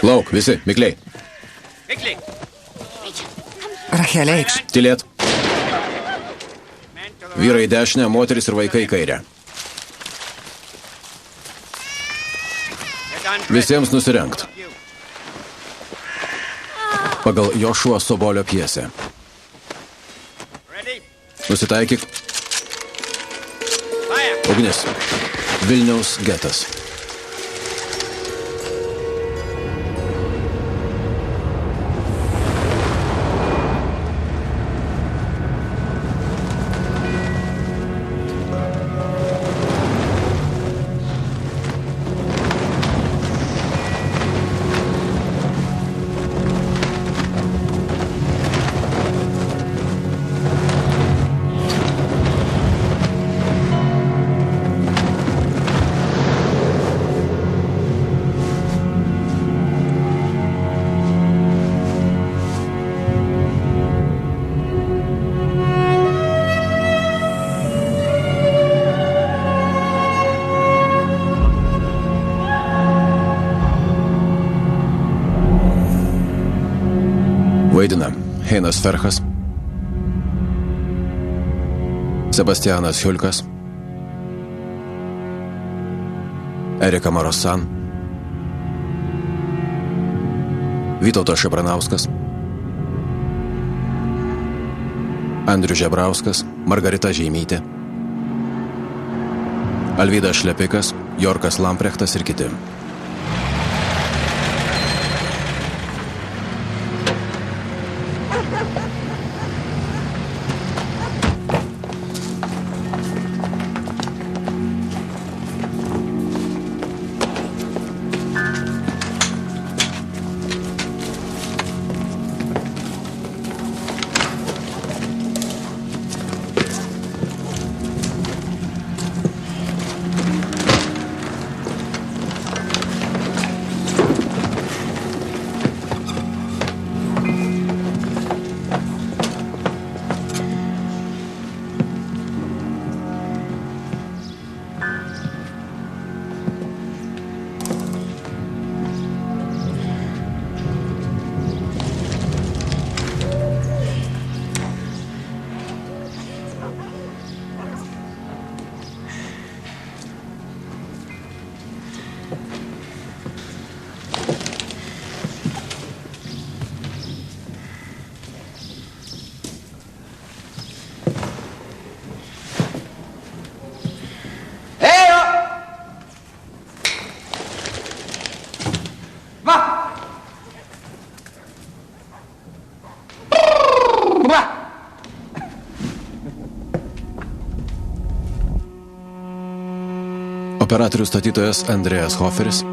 Lauk, visi, mikliai. Rachelė, eikš. Tylėt. Vyrai į dešinę, moteris ir vaikai į kairę. Visiems nusirengt. Pagal Jošuo Sobolio pjesę. Nusitaikyk. Ugnis. Vilniaus getas. Vaidina Heinas Ferchas, Sebastianas Hiulkas, Erika Marosan, Vytautas Šepranauskas, Andrius Žebrauskas, Margarita Žeimytė, Alvydas Šlepikas, Jorkas Lamprechtas ir kiti. Operatorių statytojas Andreas Hoferis,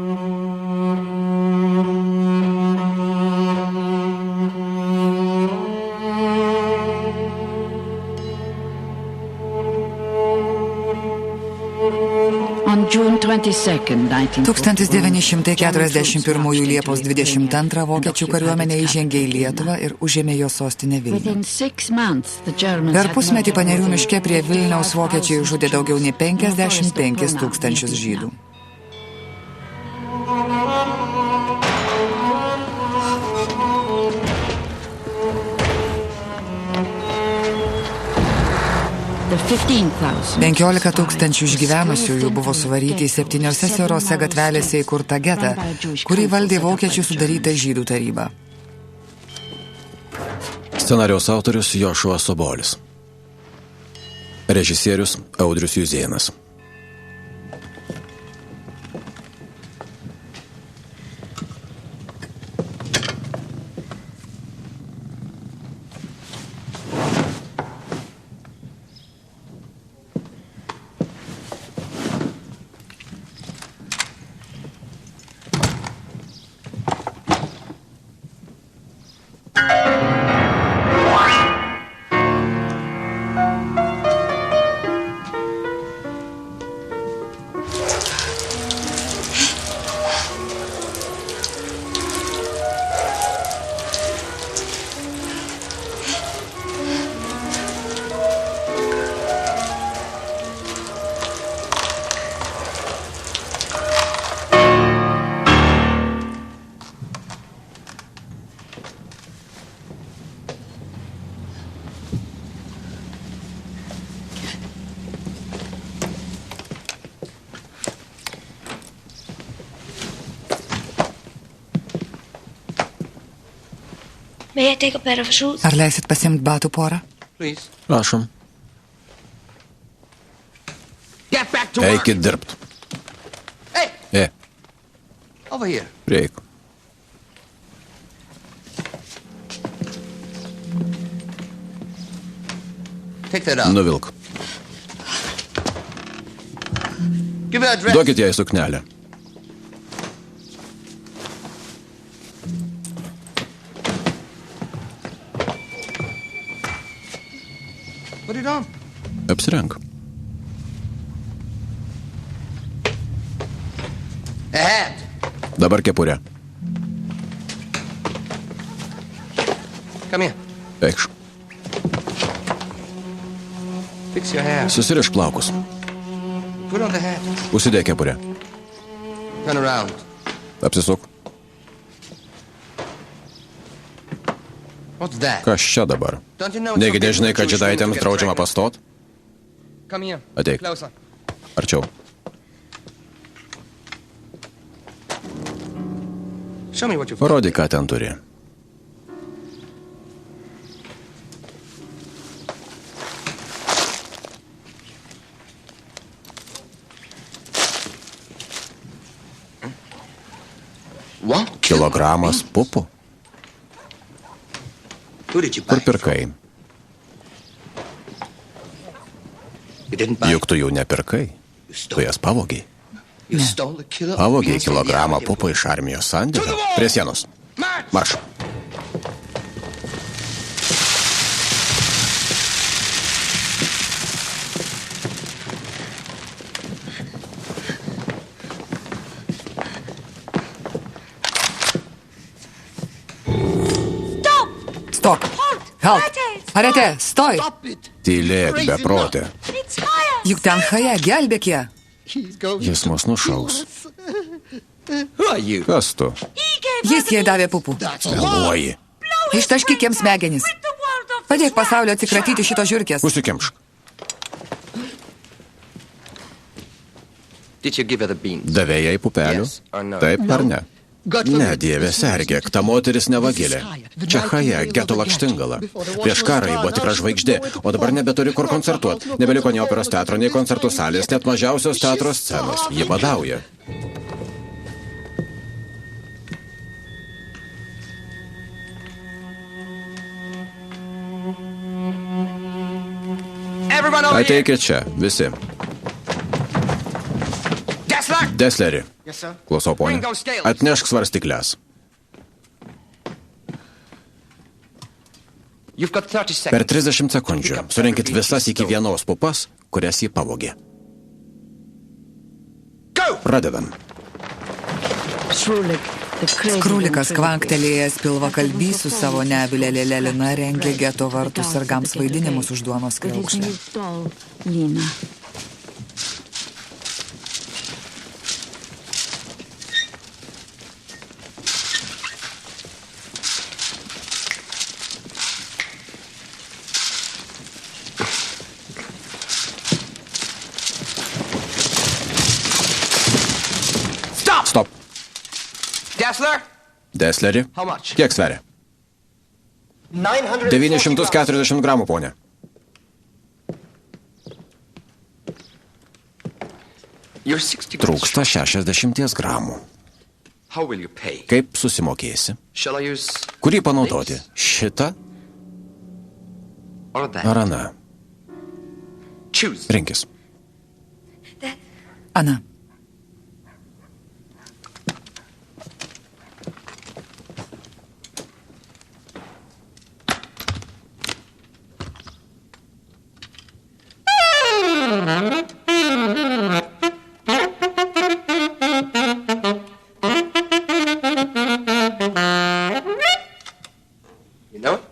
June 22nd, 1941 Liepos 22 vokiečių kariuomenė įžengė į Lietuvą ir užėmė jo sostinę Vilnių. Per pusmetį Panerių miške prie Vilniaus vokiečiai žudė daugiau nei 55 tūkstančius žydų. $15,000. 15 tūkstančių išgyvenusiųjų buvo suvaryti į 7 siaurose gatvelėse įkurtą getą, kurį valdė vokiečių sudaryta žydų taryba. Scenarijaus autorius Jošuo Sobolis. Režisierius Audrius Juzėnas. Ar leisit pasiimti batų porą? Prašom. Eikit dirbt. Prieik. Nuvilk. Duokit jai suknelę. Apsirenk. Dabar kepurė. Eikš. Susirišk plaukus. Užsidėk kepurę. Apsisuk. Kas čia dabar? Negi nežinai, kad džedaitėms draudžiama pastot? Ateik. Arčiau. Parodyk, ką ten turi. Kilogramas pupų. Kur pirkai? Juk tu jau nepirkai. Tu jas pavogiai. Pavogiai kilogramą pupų iš armijos sandėlio. Prie sienos. Marš. Stok. Halt. Arete, stoj. Tylėk, beprotė. Juk ten Chaja, gelbėk ją. Jis mus nušaus. Kas tu? Jis jai davė pupų. Meluoji. Ištaškyk jiems smegenis. Padėk pasaulio atsikratyti šito žiurkės. Užsikimšk. Davė jai pupelių? Taip ar ne? Ne, dieve, sergėk, ta moteris nevagėlė. Čia Chaja, geto lakštingala. Prieš karą ji buvo tikra žvaigždė, o dabar nebeturi kur koncertuot. Nebeliko nei operos teatro, nei koncertų salės, net mažiausios teatro scenos. Ji badauja. Ateikit čia, visi. Desleri. Klausau, ponė. Atnešk svarstyklės. Per 30 sekundžių surinkit visas iki vienos pupas, kurias jį pavogė. Pradedam. Skrulikas kvanktelėjęs pilvakalbys su savo nebylė lėlelina rengė geto vartų sargams vaidinimus už duonos kriaukšlę. Stop. Desleri? Kiek sveria? 940 gramų, ponė. Trūksta 60 gramų. Kaip susimokėsi? Kurį panaudoti? Šitą? Ar aną? Rinkis. Ana.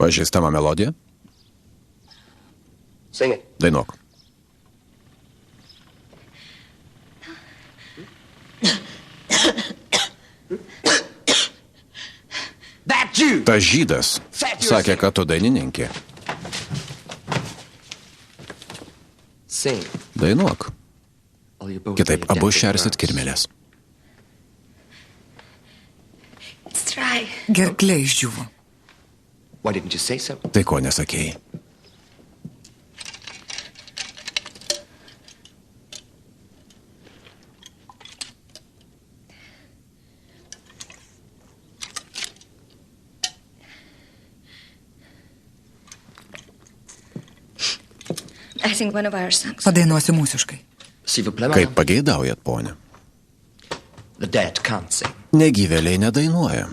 Pažįstama melodija? Dainuok. Ta žydas sakė, kad tu dainininkė. Dainuok. Kitaip abu šersit kirmelės. Gerklė išdžiuvo. Tai ko nesakėjai? Padainuosiu mūsiškai. Kaip pageidaujat, ponė. Negyvėliai nedainuoja.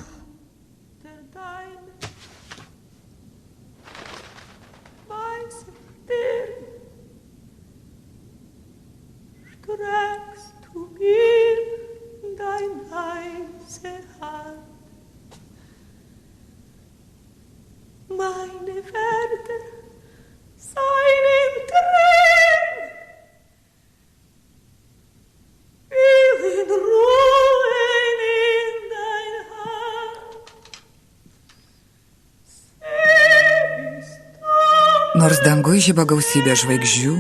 Nors dangui žiba gausybė žvaigždžių,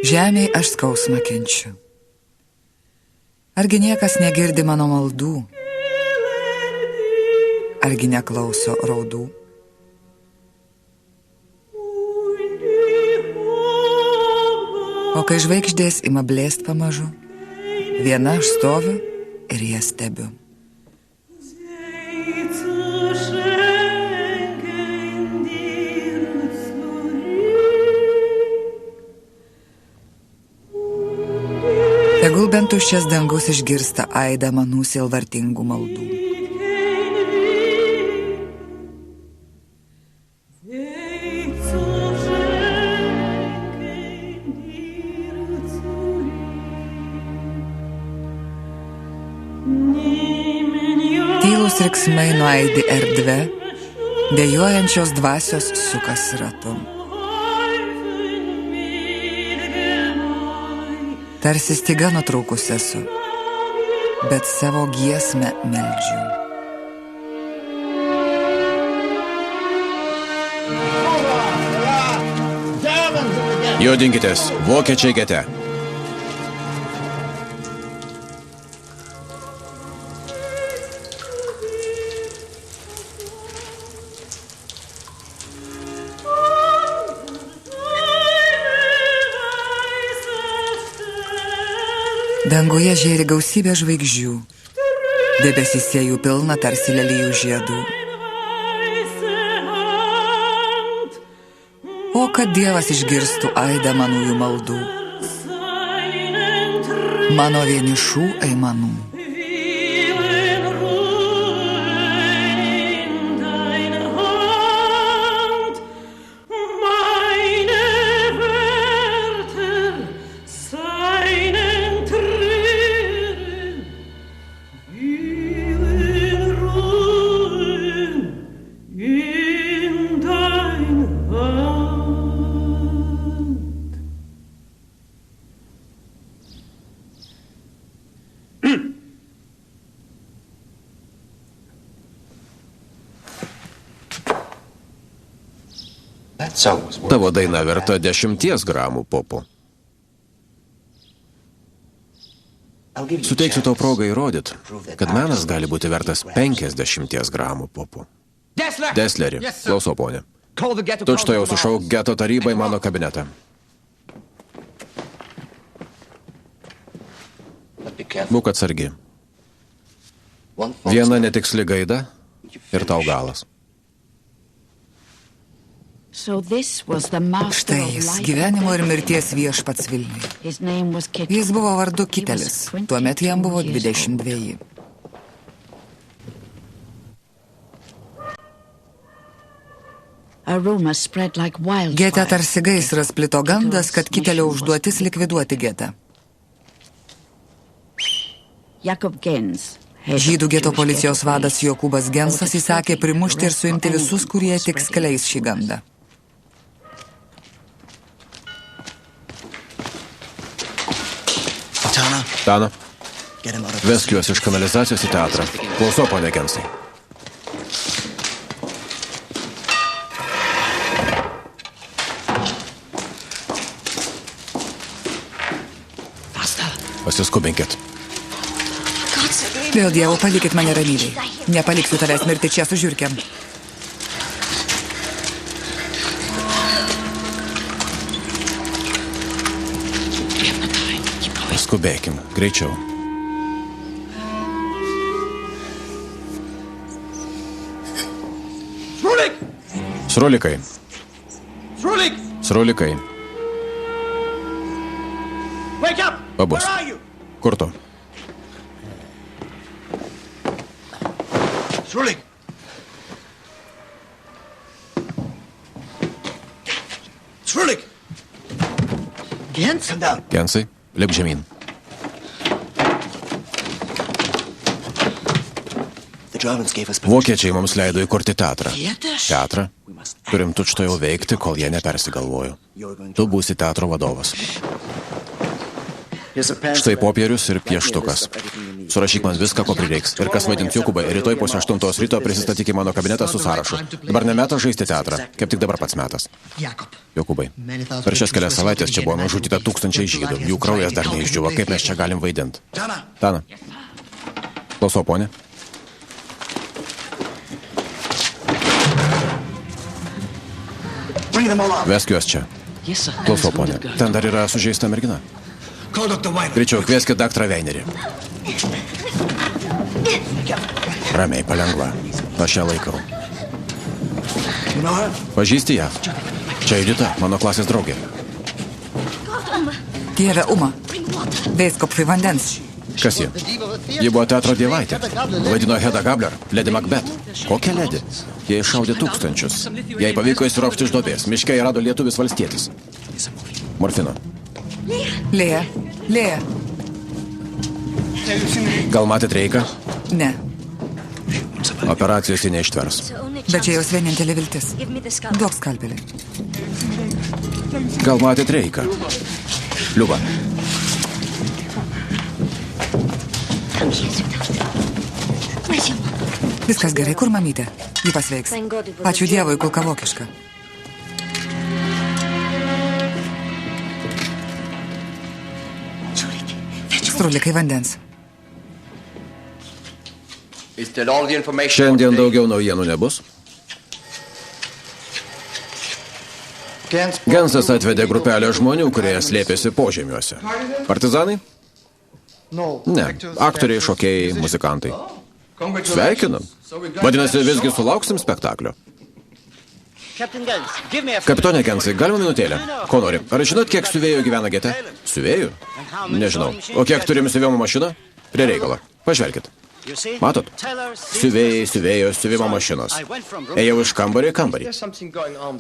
žemėj aš skausmą kenčiu. Argi niekas negirdi mano maldų? Argi neklauso raudų? O kai žvaigždės ima blėst pamažu, viena aš stoviu ir jas stebiu. Tegul bent tuščias dangus išgirsta aidą manų sielvartingų maldų. Tylūs riksmai nuaidi erdve, dejuojančios dvasios sukas ratu. Tarsi styga nutraukus esu, bet savo giesmę meldžiu. Judinkitės, vokiečiai gete. Danguje žėri gausybė žvaigždžių, debesyse jų pilna tarsi lelijų žiedų. O kad Dievas išgirstų aidą manųjų maldų, mano vienišų aimanų. Tavo daina verta 10 gramų popų. Suteiksiu tau progą įrodyti, kad menas gali būti vertas 50 gramų popų. Desleri, klausau, ponė. Tučtuojau sušauk geto tarybai mano kabinetą. Būk atsargi. Viena netiksli gaida ir tau galas. Štai jis, gyvenimo ir mirties viešpats Vilniuje. Jis buvo vardu Kitelis, tuomet jam buvo 22. Gete tarsi gaisras plito gandas, kad Kitelio užduotis likviduoti getą. Žydų geto policijos vadas Jokūbas Gensas įsakė primušti ir suimti visus, kurie tik skleis šį gandą. Tana, vesk juos iš kanalizacijos į teatrą. Klausau, ponė Gensai. Pasiskubinkit. Dėl Dievo palikit mane ramybėj. Nepaliksiu tavęs mirti čia su žiurkėm. Skubėkim, greičiau. Srulikai. Srulikai. Pabus. Kur tu? Gensai, lip žemyn. Vokiečiai mums leido įkurti teatrą. Teatrą? Turim tučtuojau veikti, kol jie nepersigalvojo. Tu būsi teatro vadovas. Štai popierius ir pieštukas. Surašyk man viską, ko prireiks. Ir kas vaidins Jokūbai, rytoj po 8 ryto prisistatyk į mano kabinetą su sąrašu. Dabar nemeta žaisti teatrą. Kaip tik dabar pats metas. Jokūbai, per šias kelias savaitės čia buvo nužudyta 1000 žydų. Jų kraujas dar neišdžiuvo. Kaip mes čia galim vaidinti? Tana. Klausau, ponė. Vesk juos čia. Klausau, ponė. Ten dar yra sužeista mergina. Greičiau, kvieskit daktarą Weinerį. Ramiai, palengva. Aš ją laikau. Pažįsti ją? Čia Judita, mano klasės draugė. Dieve, Uma. Veiskopfui vandens. Kas ji? Ji buvo teatro dievaitė. Vaidino Hedda Gabler, Lady Macbeth. Kokia Lady? Jie iššaudė 1000. Jai pavyko įsiropšti iš duobės. Miške ją rado lietuvis valstietis. Morfino. Lėja. Gal matėt reiką? Ne. Operacijos jį neištvers. Bet čia jos vienintelė viltis. Duok skalpelį. Gal matėt reiką? Liuba. Viskas gerai, kur mamytė? Ji pasveiks. Ačiū Dievui, kulka vokiška. Strulikai vandens. Šiandien daugiau naujienų nebus? Gensas atvedė grupelę žmonių, kurie slėpėsi požemiuose. Partizanai? Ne, aktoriai, šokėjai, muzikantai. Sveikinu. Vadinasi, visgi sulauksim spektaklio. Kapitone Gensai, galima minutėlę? Ko nori? Ar žinot, kiek siuvėjų gyvena gete? Siuvėjų? Nežinau. O kiek turim siuvimo mašiną? Prie reikalo. Pažvelkit. Matot? Siuvėjai, siuvėjos, siuvimo mašinos. Ėjau iš kambarį į kambarį.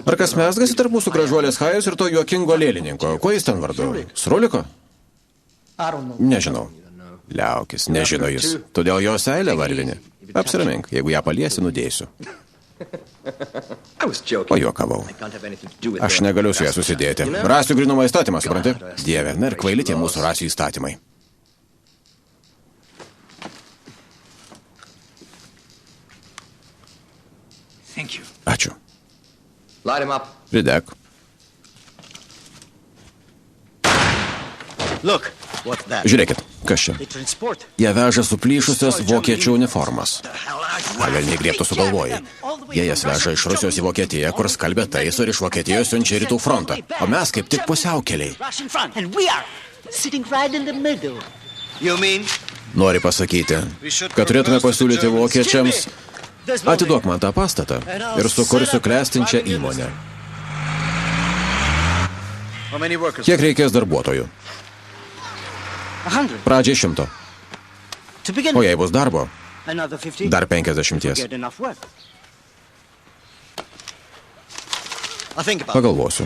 Ar kas mesgasi tarp mūsų gražuolės Hajos ir to juokingo lėlininko? Kuo jis ten vardu? Sruliko? Nežinau. Liaukis, nežino jis. Todėl jo seilę varvini. Apsiramink, jeigu ją paliesi, nudėsiu. Pajuokavau. Aš negaliu su ją susidėti. Rasių grynumo įstatymas, supranti? Dieve, na ir kvaili tie mūsų rasių įstatymai. Ačiū. Pridek. Žiūrėkit, kas čia? Jie veža suplyšusias vokiečių uniformas. Velniai griebtų sugalvojai. Jie jas veža iš Rusijos į Vokietiją, kur skalbė taiso ir iš Vokietijos siunčia rytų frontą. O mes kaip tik pusiaukeliai. Nori pasakyti, kad turėtume pasiūlyti vokiečiams: atiduok man tą pastatą ir sukursiu klestinčią įmonę. Kiek reikės darbuotojų? Pradžiai 100. O jei bus darbo, dar 50. Pagalvosiu.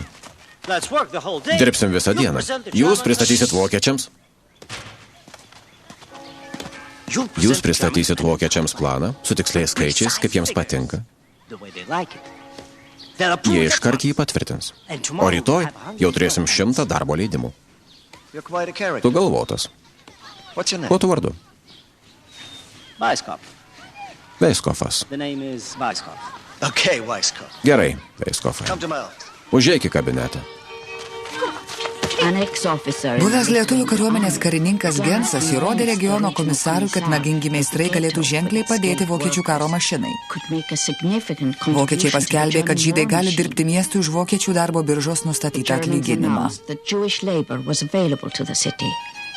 Dirbsim visą dieną. Jūs pristatysit vokiečiams? Jūs pristatysit vokiečiams planą su tiksliais skaičiais, kaip jiems patinka. Jie iškart jį patvirtins. O rytoj jau turėsim 100 darbo leidimų. Tu galvotas. Kuo tu vardu? Veiskofas. Gerai, Veiskofai. Užeik į kabinetą. Buvęs lietuvių kariuomenės karininkas Gensas įrodė regiono komisarui, kad nagingi meistrai galėtų ženkliai padėti vokiečių karo mašinai. Vokiečiai paskelbė, kad žydai gali dirbti miestui už vokiečių darbo biržos nustatytą atlyginimą.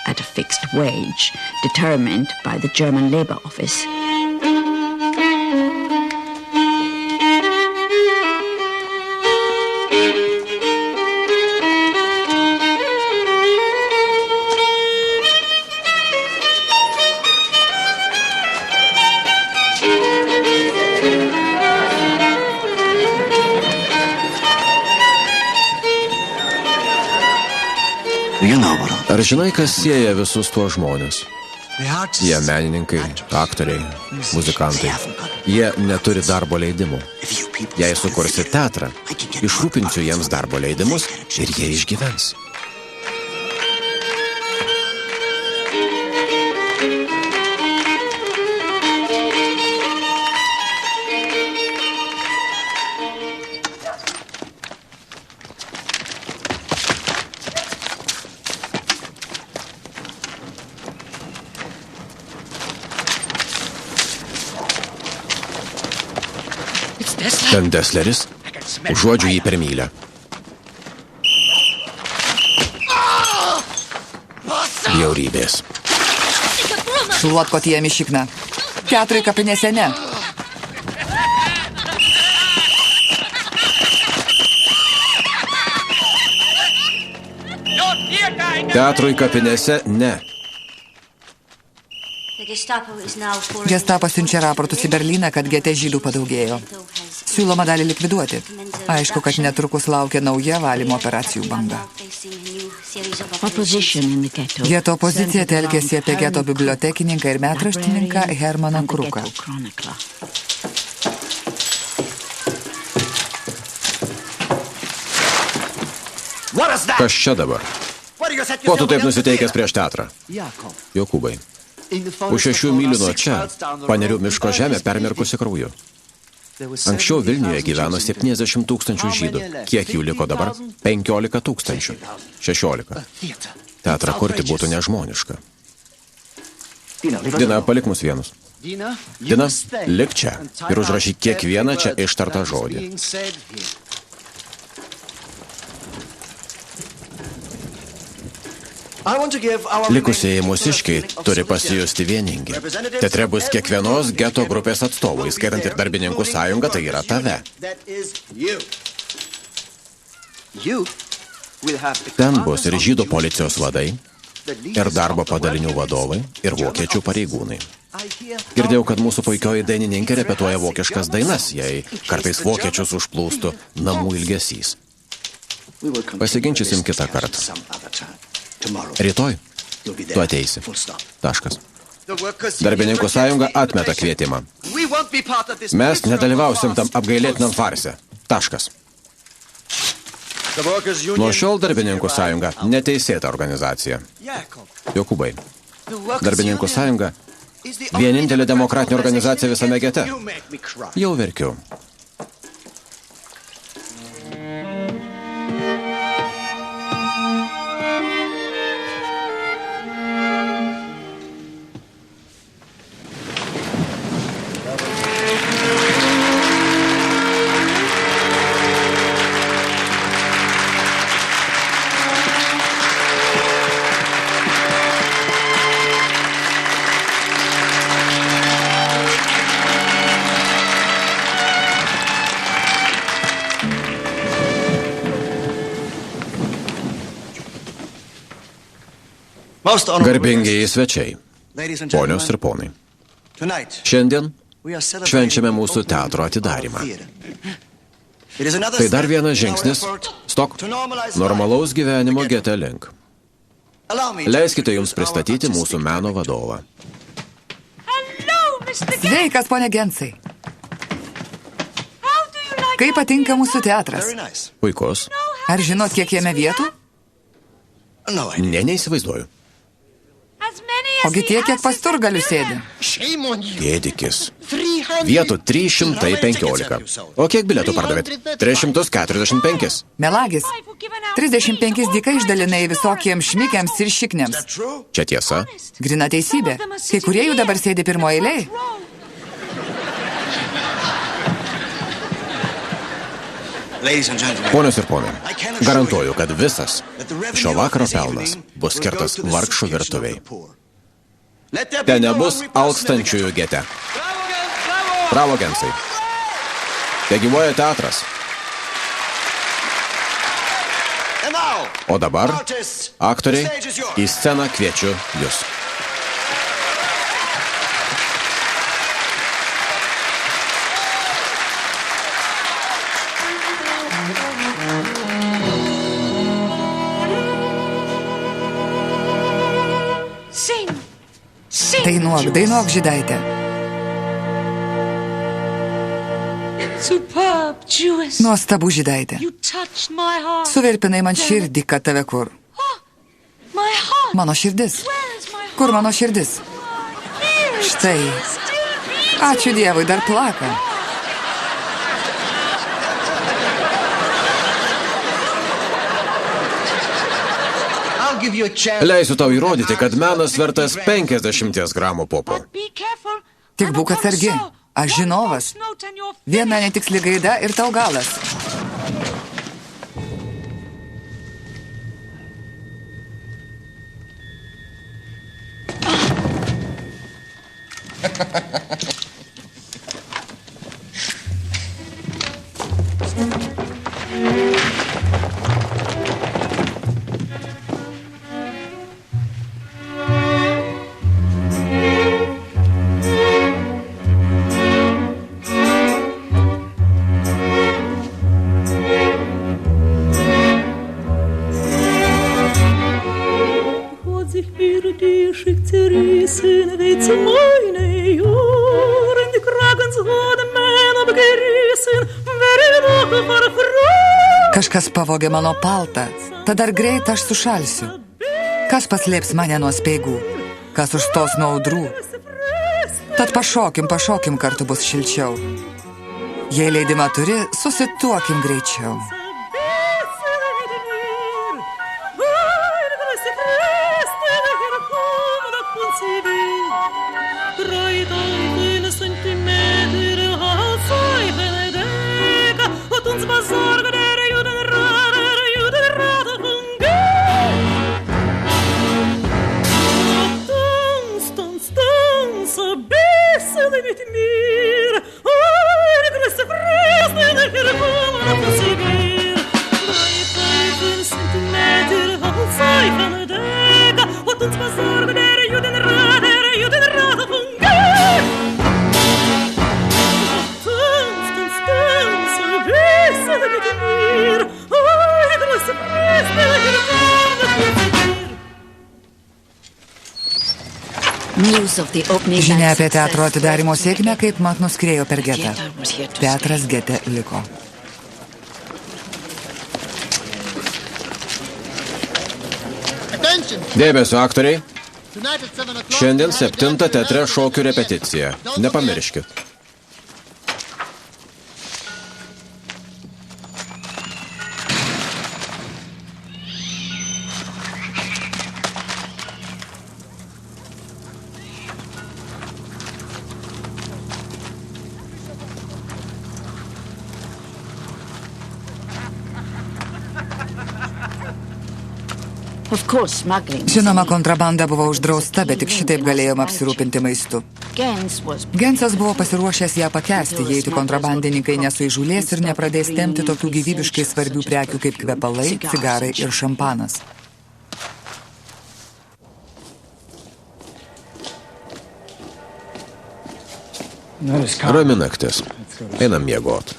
at a fixed wage determined by the German Labor Office. Ar žinai, kas sieja visus tuos žmonės? Jie menininkai, aktoriai, muzikantai. Jie neturi darbo leidimų. Jei sukursi teatrą, išrūpinsiu jiems darbo leidimus ir jie išgyvens. Ten Dessleris, užuodžiu jį per mylę. Bjaurybės. Luotkot jiem į šikną. Teatrui kapinėse ne. Teatrui kapinėse ne. Gestapo siunčia raportus į Berlyną, kad gete žydų padaugėjo. Siūloma dalį likviduoti. Aišku, kad netrukus laukia nauja valymo operacijų banga. Geto opozicija telkėsi apie geto bibliotekininką ir metraštininką Hermaną Kruką. Kas čia dabar? Ko tu taip nusiteikęs prieš teatrą? Jokūbai. Už 6 mylių nuo čia, Panerių miško žemė permirkusi krauju. Anksčiau Vilniuje gyveno 70 000 žydų. Kiek jų liko dabar? 15 000. 16. Teatrą kurti būtų nežmoniška. Dina, palik mus vienus. Dina, lik čia ir užrašyk kiekvieną čia ištartą žodį. Likusieji mūsiškiai turi pasijusti vieningi. Teatre bus kiekvienos geto grupės atstovų, įskaitant ir darbininkų sąjungą, tai yra tave. Ten bus ir žydų policijos vadai, ir darbo padalinių vadovai, ir vokiečių pareigūnai. Girdėjau, kad mūsų puikioji dainininkė repetuoja vokiškas dainas, jei kartais vokiečius užplūstų namų ilgesys. Pasiginčysim kitą kartą. Rytoj tu ateisi. Taškas. Darbininkų sąjunga atmeta kvietimą. Mes nedalyvausim tam apgailėtinam farse. Taškas. Nuo šiol darbininkų sąjunga neteisėta organizacija. Jokūbai. Darbininkų sąjunga vienintelė demokratinė organizacija visame gete. Jau verkiu. Garbingieji svečiai, ponios ir ponai. Šiandien švenčiame mūsų teatro atidarymą. Tai dar vienas žingsnis, normalaus gyvenimo gete link. Leiskite jums pristatyti mūsų meno vadovą. Sveikas, ponia Gensai. Kaip patinka mūsų teatras? Puikus. Ar žinot, kiek jame vietų? Ne, neįsivaizduoju. Ogi tiek, kiek pas Turgalių sėdi. Gėdikis. Vietų 315. O kiek bilietų pardavėt? 345. Melagis. 35 dykai išdalinai visokiems šmikiams ir šikniams. Čia tiesa? Grina teisybė. Kai kurie jų dabar sėdi pirmo eilėj. Ponios ir ponai, garantuoju, kad visas šio vakaro pelnas bus skirtas vargšų virtuviai. Ten nebus alkstančiųjų gete. Bravo, Gensai. Te gyvuoja teatras. O dabar, aktoriai, į sceną kviečiu jus. Dainuok, žydaitė. Nuostabu, žydaitė. Suvirpinai man širdį, kad tave kur. Mano širdis. Kur mano širdis? Štai. Ačiū Dievui, dar plaka. Leisiu tau įrodyti, kad menas vertas 50 gramų popo. Tik būk atsargi. Aš žinovas. Viena netiksli gaida ir tau galas. Kažkas pavogė mano paltą, tad dar greit aš sušalsiu. Kas paslėps mane nuo speigų, kas užstos nuo audrų. Tad pašokim, kartu bus šilčiau. Jei leidimą turi, susituokim greičiau. Žinia apie teatro atidarymo sėkmę kaip mat nuskriejo per getą. Teatras gete liko. Dėmesio, aktoriai. Šiandien 7 teatre šokių repeticija. Nepamirškit. Žinoma, kontrabanda buvo uždrausta, bet tik šitaip galėjom apsirūpinti maistu. Gensas buvo pasiruošęs ją pakęsti, jei tik kontrabandininkai nesuįžūlės ir nepradės tempti tokių gyvybiškai svarbių prekių kaip kvepalai, cigarai ir šampanas. Rami naktis. Einam miegot.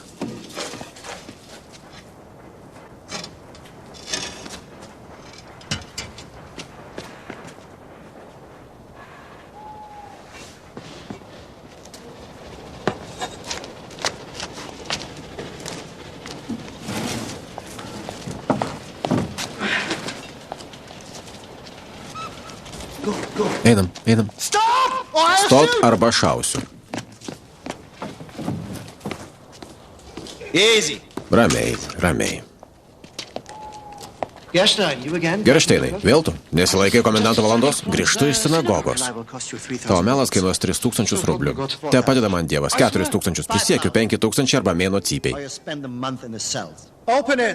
Einam. Stot arba šausiu. Ramiai. Geršteinai, vėl tu? Nesilaikai komendanto valandos? Grįžtu iš sinagogos. Tavo melas kainuos 3000 rublių. Te padeda man Dievas, 4000, prisiekiu 5000 arba mėno cypiai.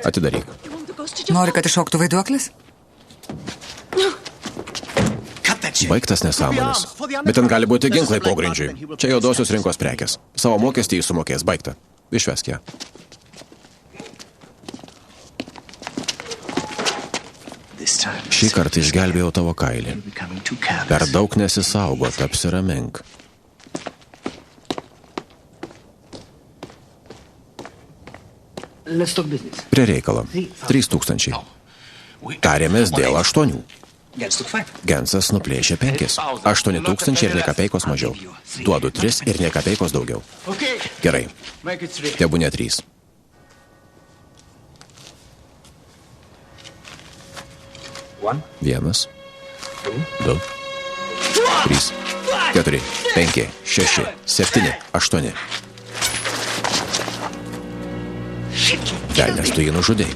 Atidaryk. Nori, kad iššoktų vaiduoklis? Baigtas nesąmonės. Bet ten gali būti ginklai pogrindžiui. Čia juodosios rinkos prekės. Savo mokestį jis sumokės. Baigta. Išvesk ją. Šį kartą išgelbėjau tavo kailį. Per daug nesisaugo, apsiramink. Prie reikalo. 3000. Tarėmės dėl 8. Gensas nuplėšė 5. 8000 ir ne kapeikos mažiau. Duodu 3 ir ne kapeikos daugiau. Gerai. Tebūnė 3. 1, 2, 3, 4, 5, 6, 7, 8. Velnias, tu jį nužudei.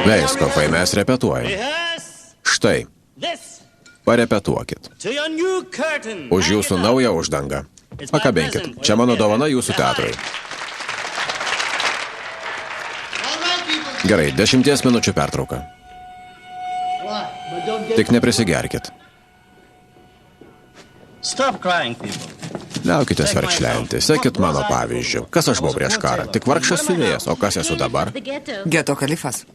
Veiskofai, mes repetuojam. Štai. Parepetuokit. Už jūsų naują uždangą. Pakabinkit. Čia mano dovana jūsų teatrui. Gerai, 10 minučių pertrauka. Tik neprisigerkit. Liaukitės verkšlenti, sekit mano pavyzdžių. Kas aš buvau prieš karą? Tik vargšas siuvėjas, o kas esu dabar? Geto kalifas.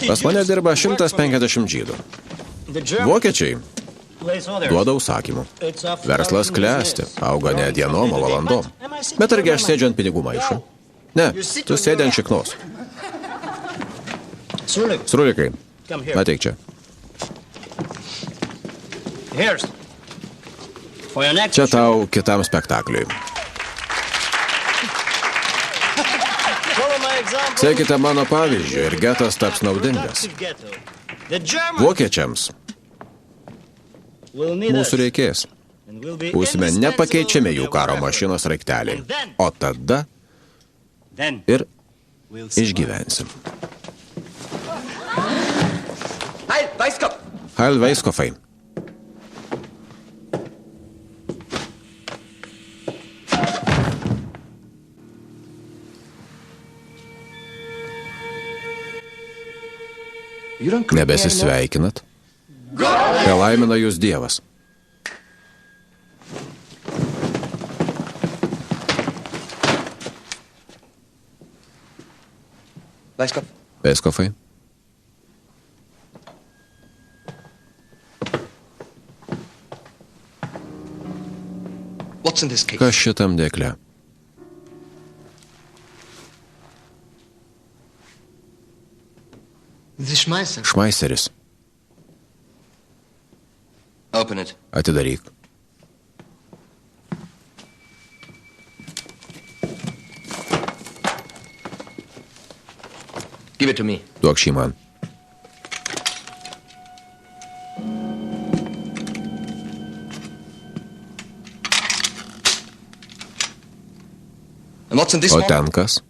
Pas mane dirba 150 žydų. Vokiečiai duoda užsakymų. Verslas klesti, auga ne dienom, o valandom. Bet argi aš sėdžiu ant pinigų maišų? Ne, tu sėdi ant šiknos. Srulikai, ateik čia. Čia tau kitam spektakliui. Sekite mano pavyzdžių ir getas taps naudingas. Vokiečiams mūsų reikės. Būsime nepakeičiami jų karo mašinos raikteliai. O tada ir išgyvensim. Heil Veiskofai. Nebesisveikinat? Palaimina jūs Dievas. Veiskofai. Kas šitam dėkle? Šmaiseris. Atidaryk. Duok šį man. O ten kas?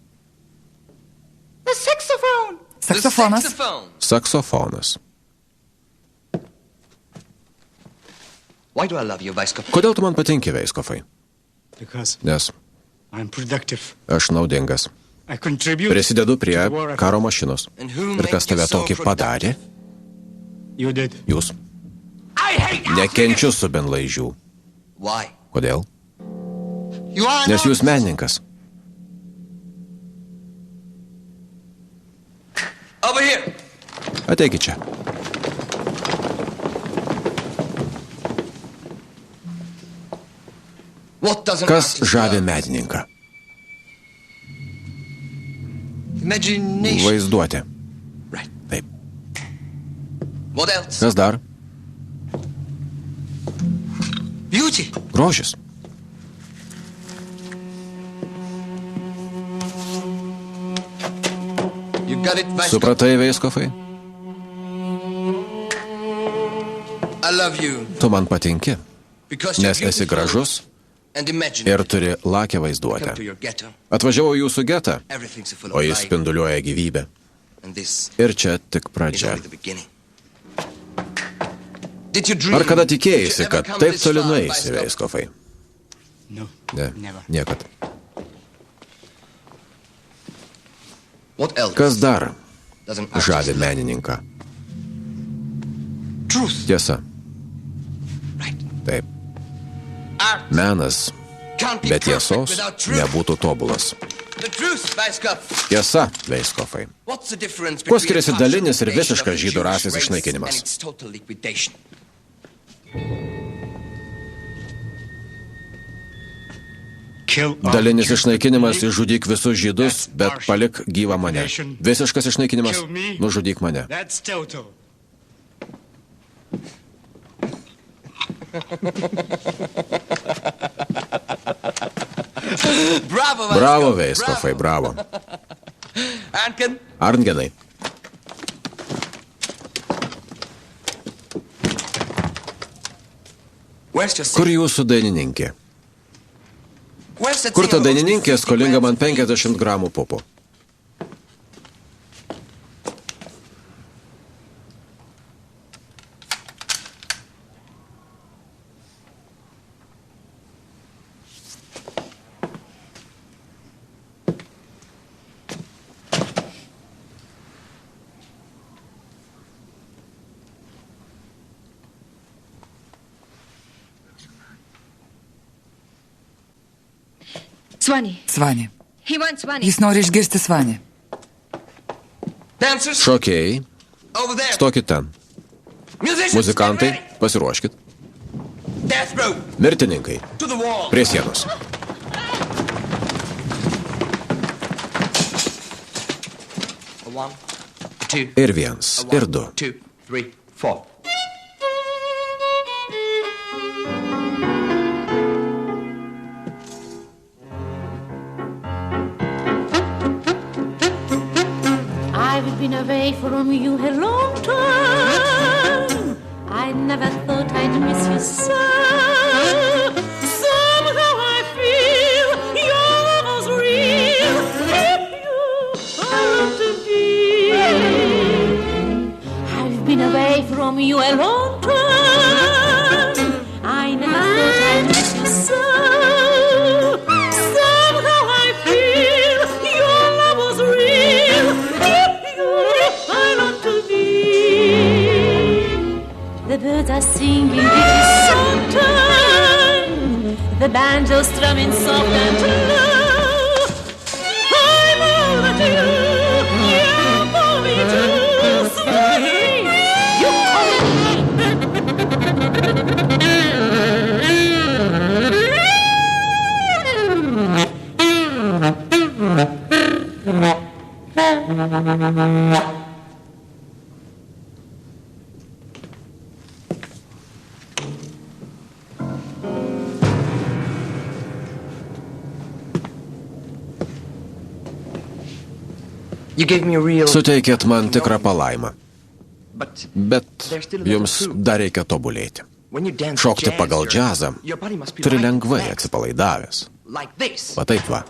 Saksofonas. Saksofonas. Kodėl tu man patinki, Veiskofai? Nes aš naudingas. Prisidedu prie karo mašinos. Ir kas tave tokį padarė? Jūs. Nekenčiu subinlaižių. Kodėl? Nes jūs menininkas. Ateikit čia. Kas žavi menininką? Vaizduotė. Taip. Kas dar? Grožis. Supratai, Veiskofai? Tu man patinki, nes esi gražus ir turi lakią vaizduotę. Atvažiavau jūsų getą, o jis spinduliuoja gyvybę. Ir čia tik pradžia. Ar kada tikėjaisi, kad taip toli nueisi, Veiskofai? Ne, niekad. Kas dar žavi menininką? Tiesa. Taip. Menas be tiesos nebūtų tobulas. Tiesa, Veiskofai. Kuo skiriasi dalinis ir visiškas žydų rasės išnaikinimas? Dalinis išnaikinimas – išžudyk visus žydus, bet palik gyvą mane. Visiškas išnaikinimas – nužudyk mane. Bravo, Veiskofai, bravo. Arngenai. Kur jūsų dainininkė? Kur ta dainininkė skolinga man 50 gramų pupų? Svanį. Jis nori išgirsti Svanį. Šokėjai, stokit ten. Muzikantai, pasiruoškit. Mirtininkai, prie sienos. Ir 1, ir 2. I've been away from you a long time. I never thought I'd miss you so. Somehow I feel your love was real. If you I want to be. I've been away from you a long time. I never thought I'd miss you so. The birds are singing, it is summertime. The banjo's strumming soft and low. I'm all that you for me too. Swanee, you Suteikėt man tikrą palaimą, bet jums dar reikia tobulėti. Šokti pagal džiazą turi lengvai atsipalaidavęs. Va taip va.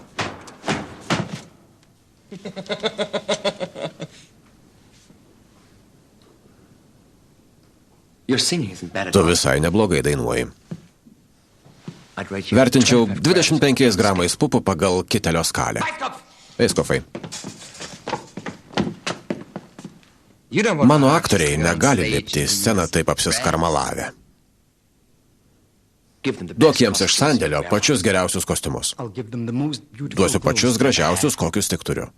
Tu visai neblogai dainuoji. Vertinčiau 25 gramais pupų pagal Kitelio skalę. Veiskofai. Mano aktoriai negali lipti į sceną taip apsiskarmalavę. Duok jiems iš sandėlio pačius geriausius kostiumus. Duosiu pačius gražiausius, kokius tik turiu.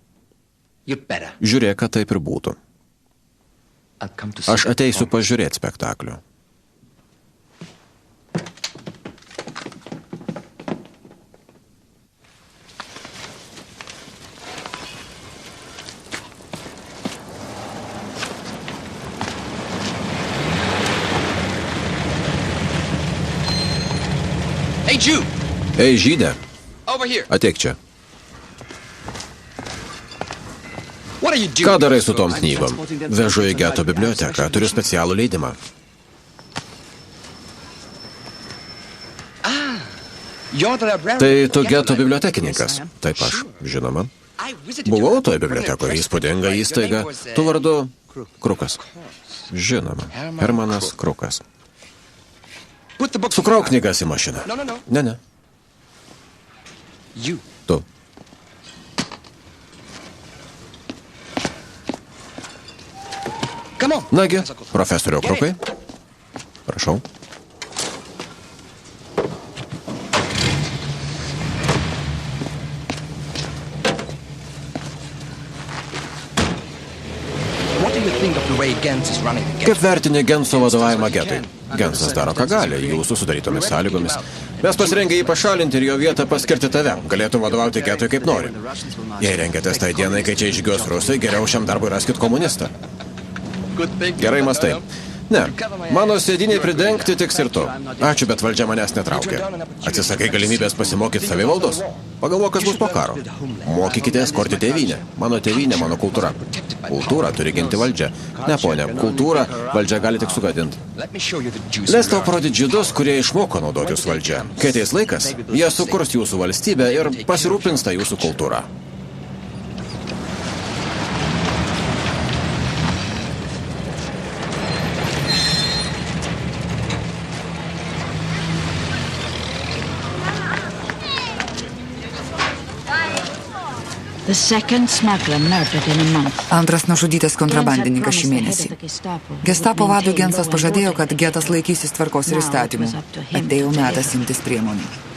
Žiūrėk, kad taip ir būtų. Aš ateisiu pažiūrėti spektaklio. Ei, žydė, ateik čia. Ką darai su tom knygom? Vežu į geto biblioteką, turiu specialų leidimą. Tai tu geto bibliotekininkas? Taip aš, žinoma. Buvau toje bibliotekoje, įspūdinga įstaiga. Tu vardu Krukas. Žinoma, Hermanas Krukas. Sukrauk knygas į mašiną. Ne. Tu. Nagi, profesoriau Krukai. Prašau. Kaip vertini Genso vadovavimą getui? Gensas daro, ką gali, jūsų sudarytomis sąlygomis. Mes pasirengę jį pašalinti ir jo vietą paskirti tave. Galėtum vadovauti getui kaip nori. Jei rengiatės tai dienai, kai čia išžygiuos rusai, geriau šiam darbui raskit komunistą. Gerai mąstai. Ne, mano sėdiniai pridengti tiks ir tu. Ačiū, bet valdžia manęs netraukia. Atsisakai galimybės pasimokyti savivaldos? Pagalvok, kas bus po karo. Mokykitės kurti tėvynę. Mano tėvynė, mano kultūra. Kultūrą turi ginti valdžia. Ne, ponė, kultūrą valdžia gali tik sugadinti. Leis tau parodyti žydus, kurie išmoko naudotis valdžia. Kai ateis laikas, jie sukurs jūsų valstybę ir pasirūpins tą jūsų kultūrą. Antras nužudytas kontrabandininkas šį mėnesį. Gestapo vadui Gensas pažadėjo, kad getas laikysis tvarkos ir įstatymų. Atėjo metas imtis priemonių. –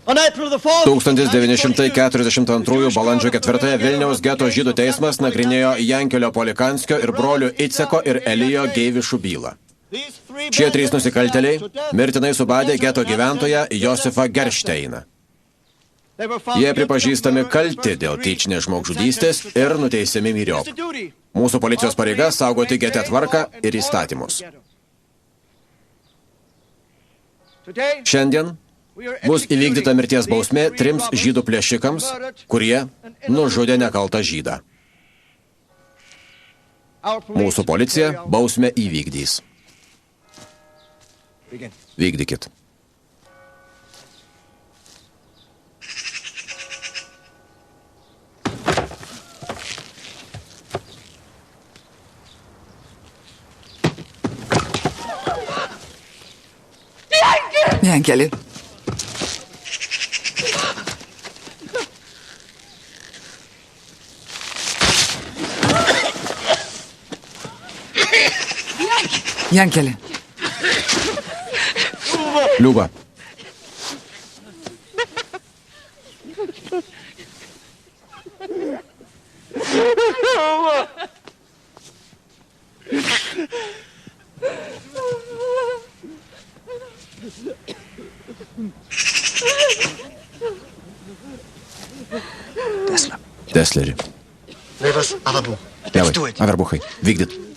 1942 balandžio 4 Vilniaus geto žydų teismas nagrinėjo Jankelio Polikanskio ir brolių Iceko ir Elijo Geivišų bylą. Šie trys nusikaltėliai mirtinai subadė geto gyventoją Josifą Geršteiną. Jie pripažįstami kalti dėl tyčinės žmogžudystės ir nuteisiami myriop. Mūsų policijos pareiga saugoti gete tvarką ir įstatymus. Šiandien bus įvykdyta mirties bausmė 3 žydų plėšikams, kurie nužudė nekaltą žydą. Mūsų policija bausmę įvykdys. Vykdykit. Jankeli. Jankeli. Liuba. Tesleri. Davai, Averbuchai, vykdyt.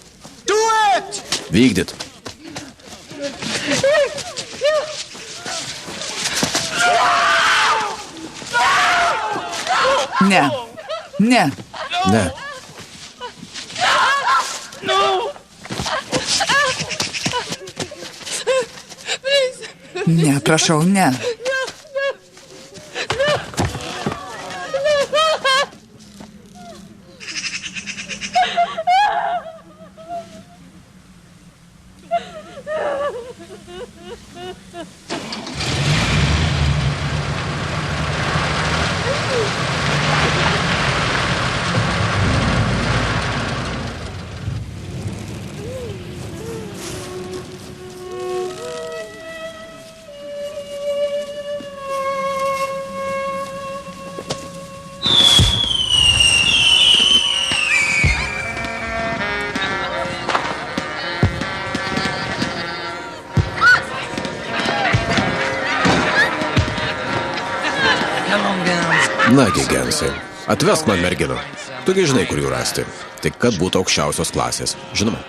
Vykdyt. Ne. Ne. Ne. Ne, prašau, ne. Nagi, Gensai, atvesk man merginų. Tugi žinai, kur jų rasti. Tik kad būtų aukščiausios klasės. Žinoma.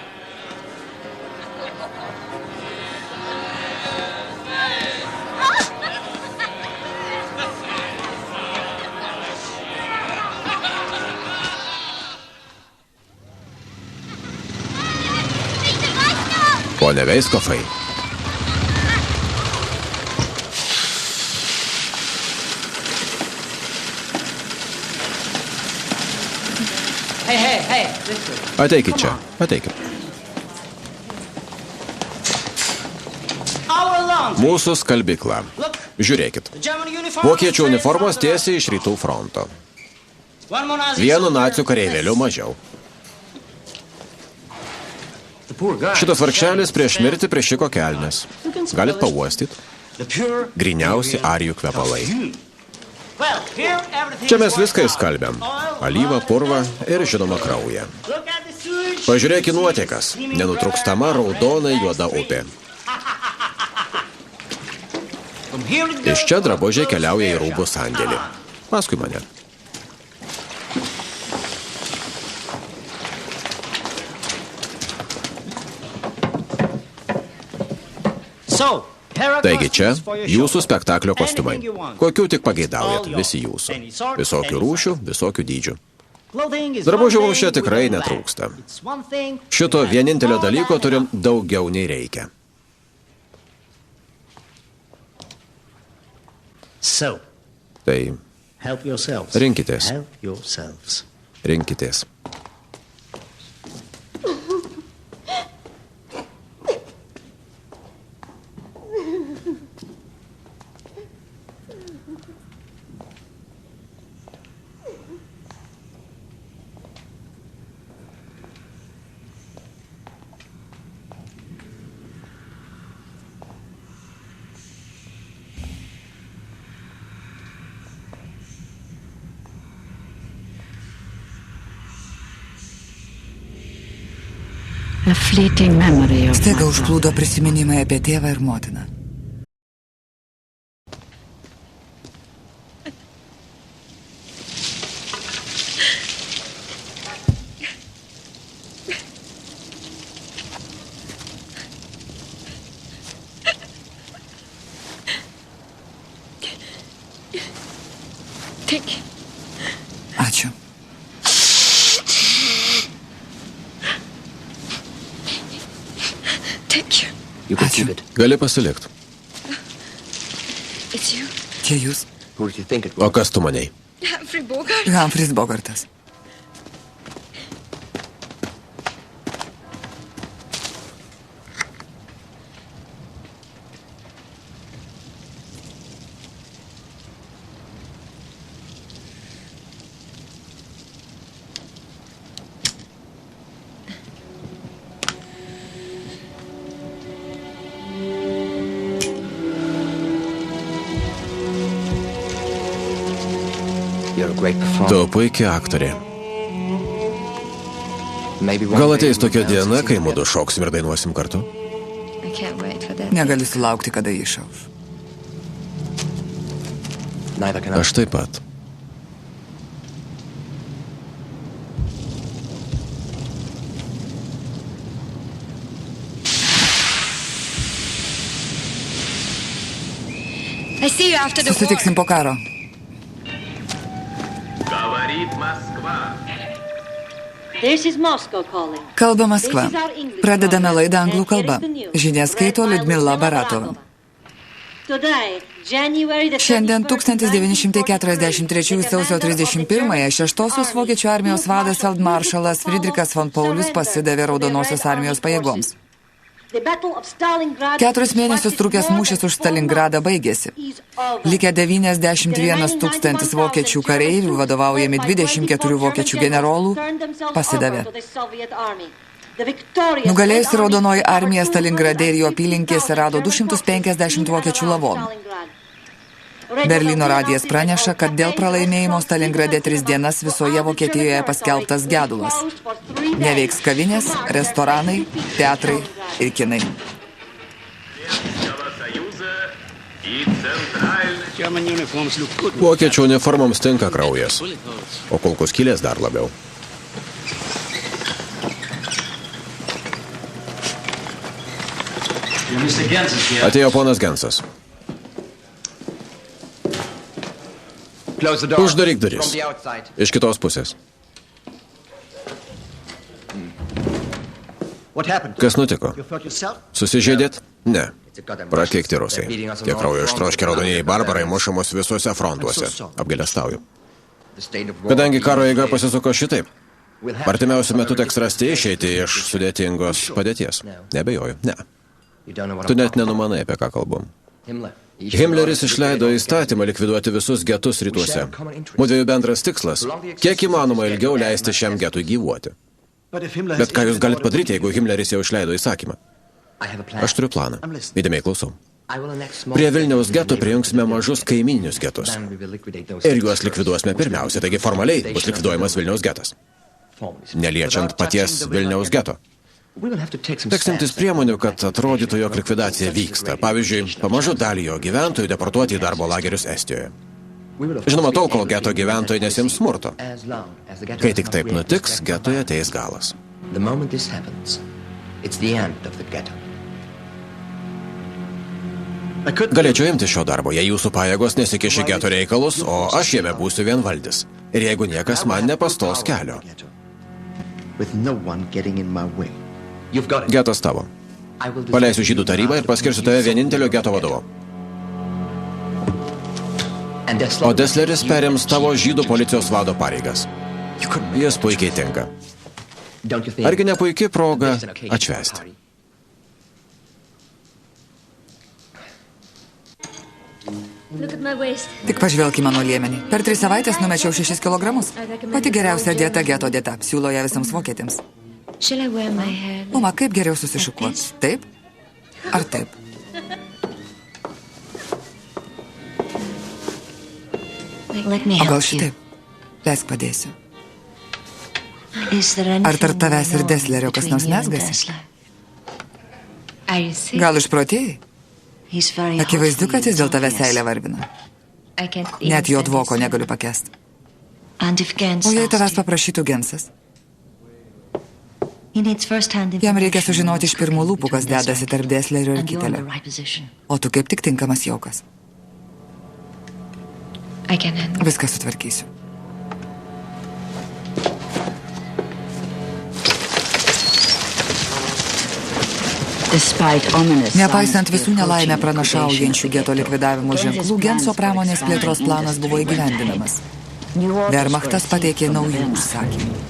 Pone Veiskofai. Ateikit čia, ateikit. Mūsų skalbykla. Žiūrėkit. Vokiečių uniformos tiesiai iš rytų fronto. Vienu nacių kareivėliu mažiau. Šitas vargšelis prieš mirtį priešiko kelnes. Galit pauostyt. Gryniausi arijų kvepalai. Čia mes viską įskalbėm. Alyvą, purvą ir žinoma kraują. Pažiūrėk į nuotėkas. Nenutrūkstama raudona juoda upė. Iš čia drabužiai keliauja į rūbų sandėlį. Paskui mane. Taigi čia jūsų spektaklio kostiumai. Kokių tik pageidaujat, visi jūsų. Visokių rūšių, visokių dydžių. Drabužių mums čia tikrai netrūksta. Šito vienintelio dalyko turim daugiau nei reikia. Tai rinkitės. Rinkitės. Staiga užplūdo prisiminimai apie tėvą ir motiną. Ačiū. Ačiū. Gali pasilikt. Čia jūs? O kas tu manei? Humphrey Bogartas. Tu puikiai aktorė. Gal ateis tokia diena, kai mudu šoksim ir dainuosim kartu? Negaliu sulaukti, kada išauš. Aš taip pat. Susitiksim po karo. Kalba Maskva. Pradedame laidą anglų kalba. Žinias skaito Liudmila Baratova. Šiandien 1943 sausio 31-ąją 6-osios vokiečių armijos vadas feldmaršalas Friedrichas von Paulius pasidavė Raudonosios armijos pajėgoms. 4 mėnesius trukęs mūšis už Stalingradą baigėsi. Likę 91 000 vokiečių kareivių, vadovaujami 24 vokiečių generolų, pasidavė. Nugalėjusi Raudonoji armija Stalingrade ir jo apylinkėse rado 250 vokiečių lavonų. Berlyno radijas praneša, kad dėl pralaimėjimo Stalingrade 3 dienas visoje Vokietijoje paskelbtas gedulas. Neveiks kavinės, restoranai, teatrai ir kinai. Vokiečių uniformoms tinka kraujas, o kulkų skylės dar labiau. Atėjo ponas Gensas. Uždaryk duris. Iš kitos pusės. Kas nutiko? Susižeidėt? Ne. Prakeikti rusai. Tie kraujo ištroškę raudonieji barbarai mušamos visuose frontuose. Apgailestauju. Kadangi karo eiga pasisuko šitaip, artimiausiu metu teks rasti išeiti iš sudėtingos padėties. Nebejoju, ne. Tu net nenumanai, apie ką kalbam. Himleris išleido įstatymą likviduoti visus getus rytuose. Mūdviejų bendras tikslas – kiek įmanoma ilgiau leisti šiam getui gyvuoti. Bet ką jūs galit padaryti, jeigu Himleris jau išleido įsakymą? Aš turiu planą. Įdėmiai klausau. Prie Vilniaus geto prijungsime mažus kaimyninius getus. Ir juos likviduosime pirmiausia, taigi formaliai bus likviduojamas Vilniaus getas. Neliečiant paties Vilniaus geto. Teks imtis priemonių, kad atrodytų, jog likvidacija vyksta. Pavyzdžiui, pamažu dalį jo gyventojų deportuoti į darbo lagerius Estijoje. Žinoma, tol, kol geto gyventojai nesiims smurto. Kai tik taip nutiks, getui ateis galas. Galėčiau imti šio darbo, jei jūsų pajėgos nesikiši geto reikalus, o aš jame būsiu vienvaldis. Ir jeigu niekas man nepastos kelio. Getas tavo. Paleisiu žydų tarybą ir paskirsiu tave vienintelio geto vadovo. O Desleris perims tavo žydų policijos vado pareigas. Jis puikiai tinka. Argi ne puikiai proga atšvęsti? Tik pažvelk į mano liemenį. Per 3 savaitės numečiau 6 kilogramus. Pati geriausia dieta geto dieta. Siūlo ją visams vokietėms. Mama, kaip geriau susišukuot? Taip? Ar taip? O gal šitaip? Leisk padėsiu. Ar tarp tavęs ir Deslerio kas nors mezgasi? Gal išprotėjai? Akivaizdu, kad jis dėl tavęs seilę varvina. Net jo dvoko negaliu pakęsti. O jei tavęs paprašytų Gensas? Jam reikia sužinoti iš pirmų lūpų, kas dedasi tarp Deslerio ir Kitelio. O tu kaip tik tinkamas jaukas. Viską sutvarkysiu. Nepaisant visų nelaimę pranašaujančių geto likvidavimo ženklų, Genso pramonės plėtros planas buvo įgyvendinamas. Wehrmachtas pateikė naujų užsakymų.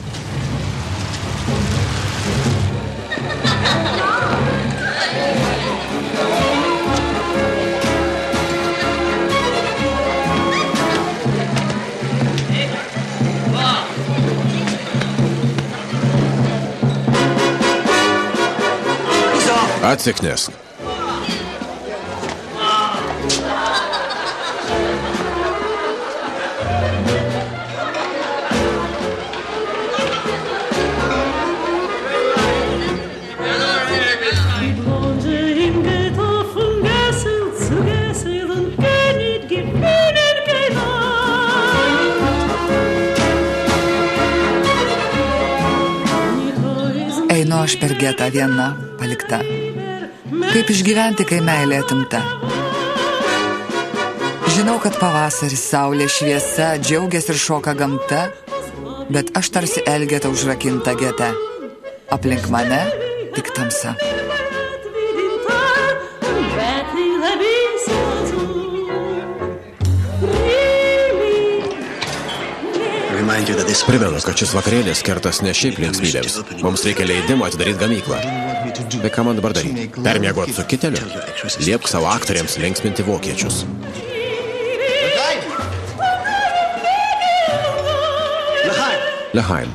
Atsiknisk. Einu aš per getą viena, palikta. Kaip išgyventi, kai meilė atimta? Žinau, kad pavasaris, saulė, šviesa, džiaugiasi ir šoka gamta, bet aš tarsi Elgeta užrakinta gete. Aplink mane tik tamsa. Primenu, kad šis vakarėlis skirtas ne šiaip linksmybėms. Mums reikia leidimo atidaryti gamyklą. Tai ką man dabar daryti? Permiegot su Kiteliu? Liepk savo aktoriams linksminti vokiečius. Leheim.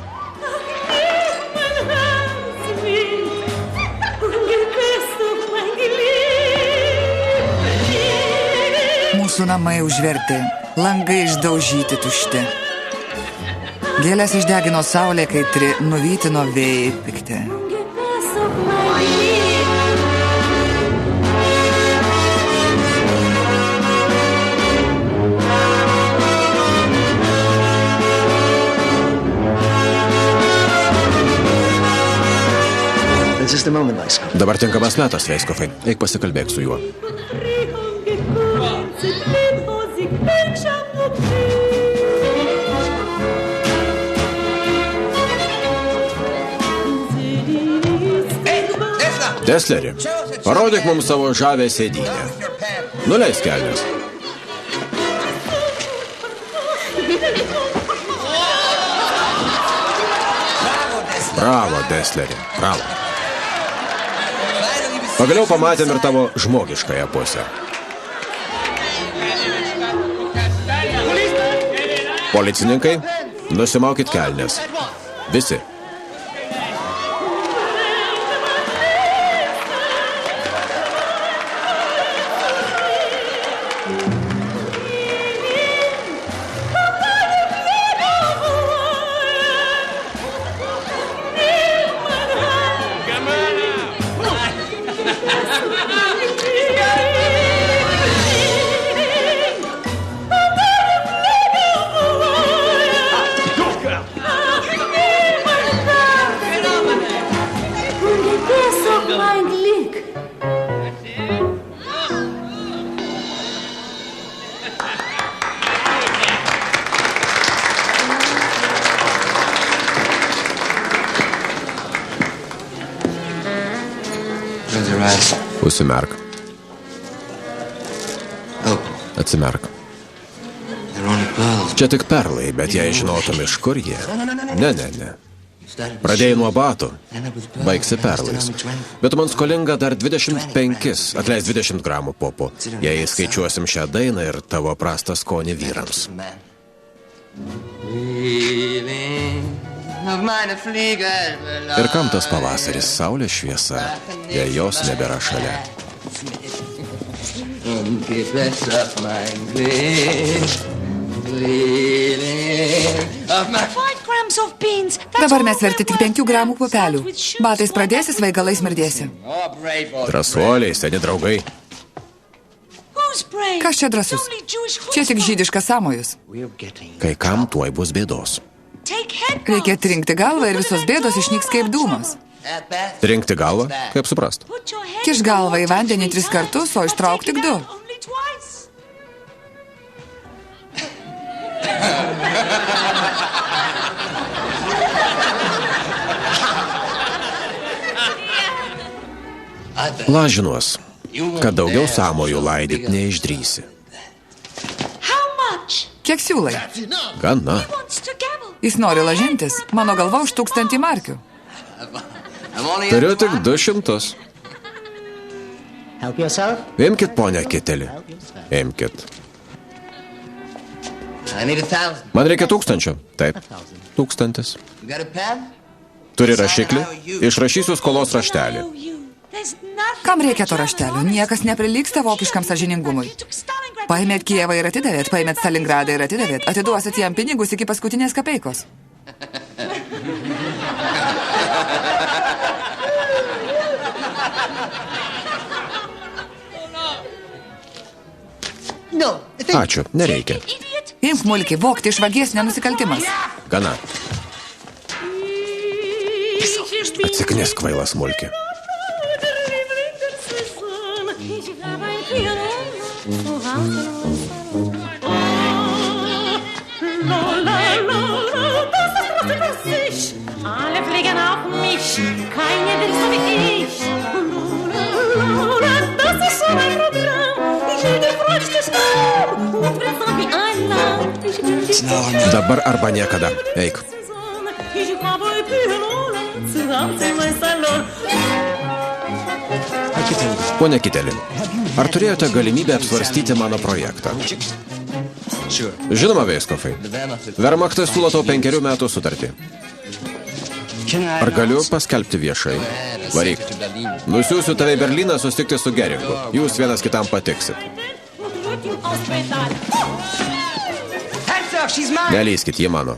Mūsų namai užverti, langai išdaužyti tušti. Gėlės išdegino saulė kaitri, nuvytino vėjai pikti. Dabar tinkamas metas, Veiskofai. Eik pasikalbėk su juo. Tesleri, parodyk mums savo žavę sėdynę. Nuleisk kelnes. Bravo, Desleri, bravo. Pagaliau pamatėm ir tavo žmogiškąją pusę. Policininkai, nusimaukit kelnes. Visi. Užsimerk. Atsimerk. Čia tik perlai, bet jei žinotum, iš kur jie. Ne. Pradėjai nuo batų, baigsi perlais. Bet man skolinga dar 25, atleis 20 gramų popų, jei skaičiuosim šią dainą ir tavo prastą skonį vyrams. Ir kam tas pavasaris, saulės šviesa, jei jos nebėra šalia. Dabar mes verti tik 5 gramų pupelių. Batais pradėsi, svaigalais mirdėsi. Drąsuoliai, seni draugai. Kas čia drąsus? Čia tik žydiškas sąmojus. Kai kam tuoj bus bėdos. Reikia trinkti galvą ir visos bėdos išnyks kaip dūmas. Trinkti galvą? Kaip suprast? Kiš galvą į vandenį 3 kartus, o ištrauk tik 2. Lažinuos, kad daugiau sąmojų laidyt neišdrįsi. Kiek siūlai? Gana. Jis nori lažintis. Mano galva už 1000 markių. Turiu tik 200. Imkit, ponia Kitelį. Imkit. Man reikia 1000. Taip, 1000. Turi rašiklį? Išrašysiu skolos raštelį. Kam reikia to raštelio? Niekas neprilygsta vokiškam sąžiningumui. Paėmėt Kijevą ir atidavėt, paėmėt Stalingradą ir atidavėt. Atiduosit jam pinigus iki paskutinės kapeikos. Ačiū, nereikia. Imk, mulki, vogti iš vagies nenusikaltimas. Gana. Atsiknės, kvailas mulki. Alle fliegen auf mich, keine will so wie ich. Das ist so ein Programm, jeder freut sich und will so wie einer. Dabar arba niekada. Eik. Pone Kitelį, ar turėjote galimybę apsvarstyti mano projektą? Žinoma, Veiskofai. Wehrmachtas siūlo tau 5 metų sutartį. Ar galiu paskelbti viešai? Varyk. Nusiųsiu tave į Berlyną susitikti su Geringu. Jūs vienas kitam patiksit. Neleiskit, ji mano.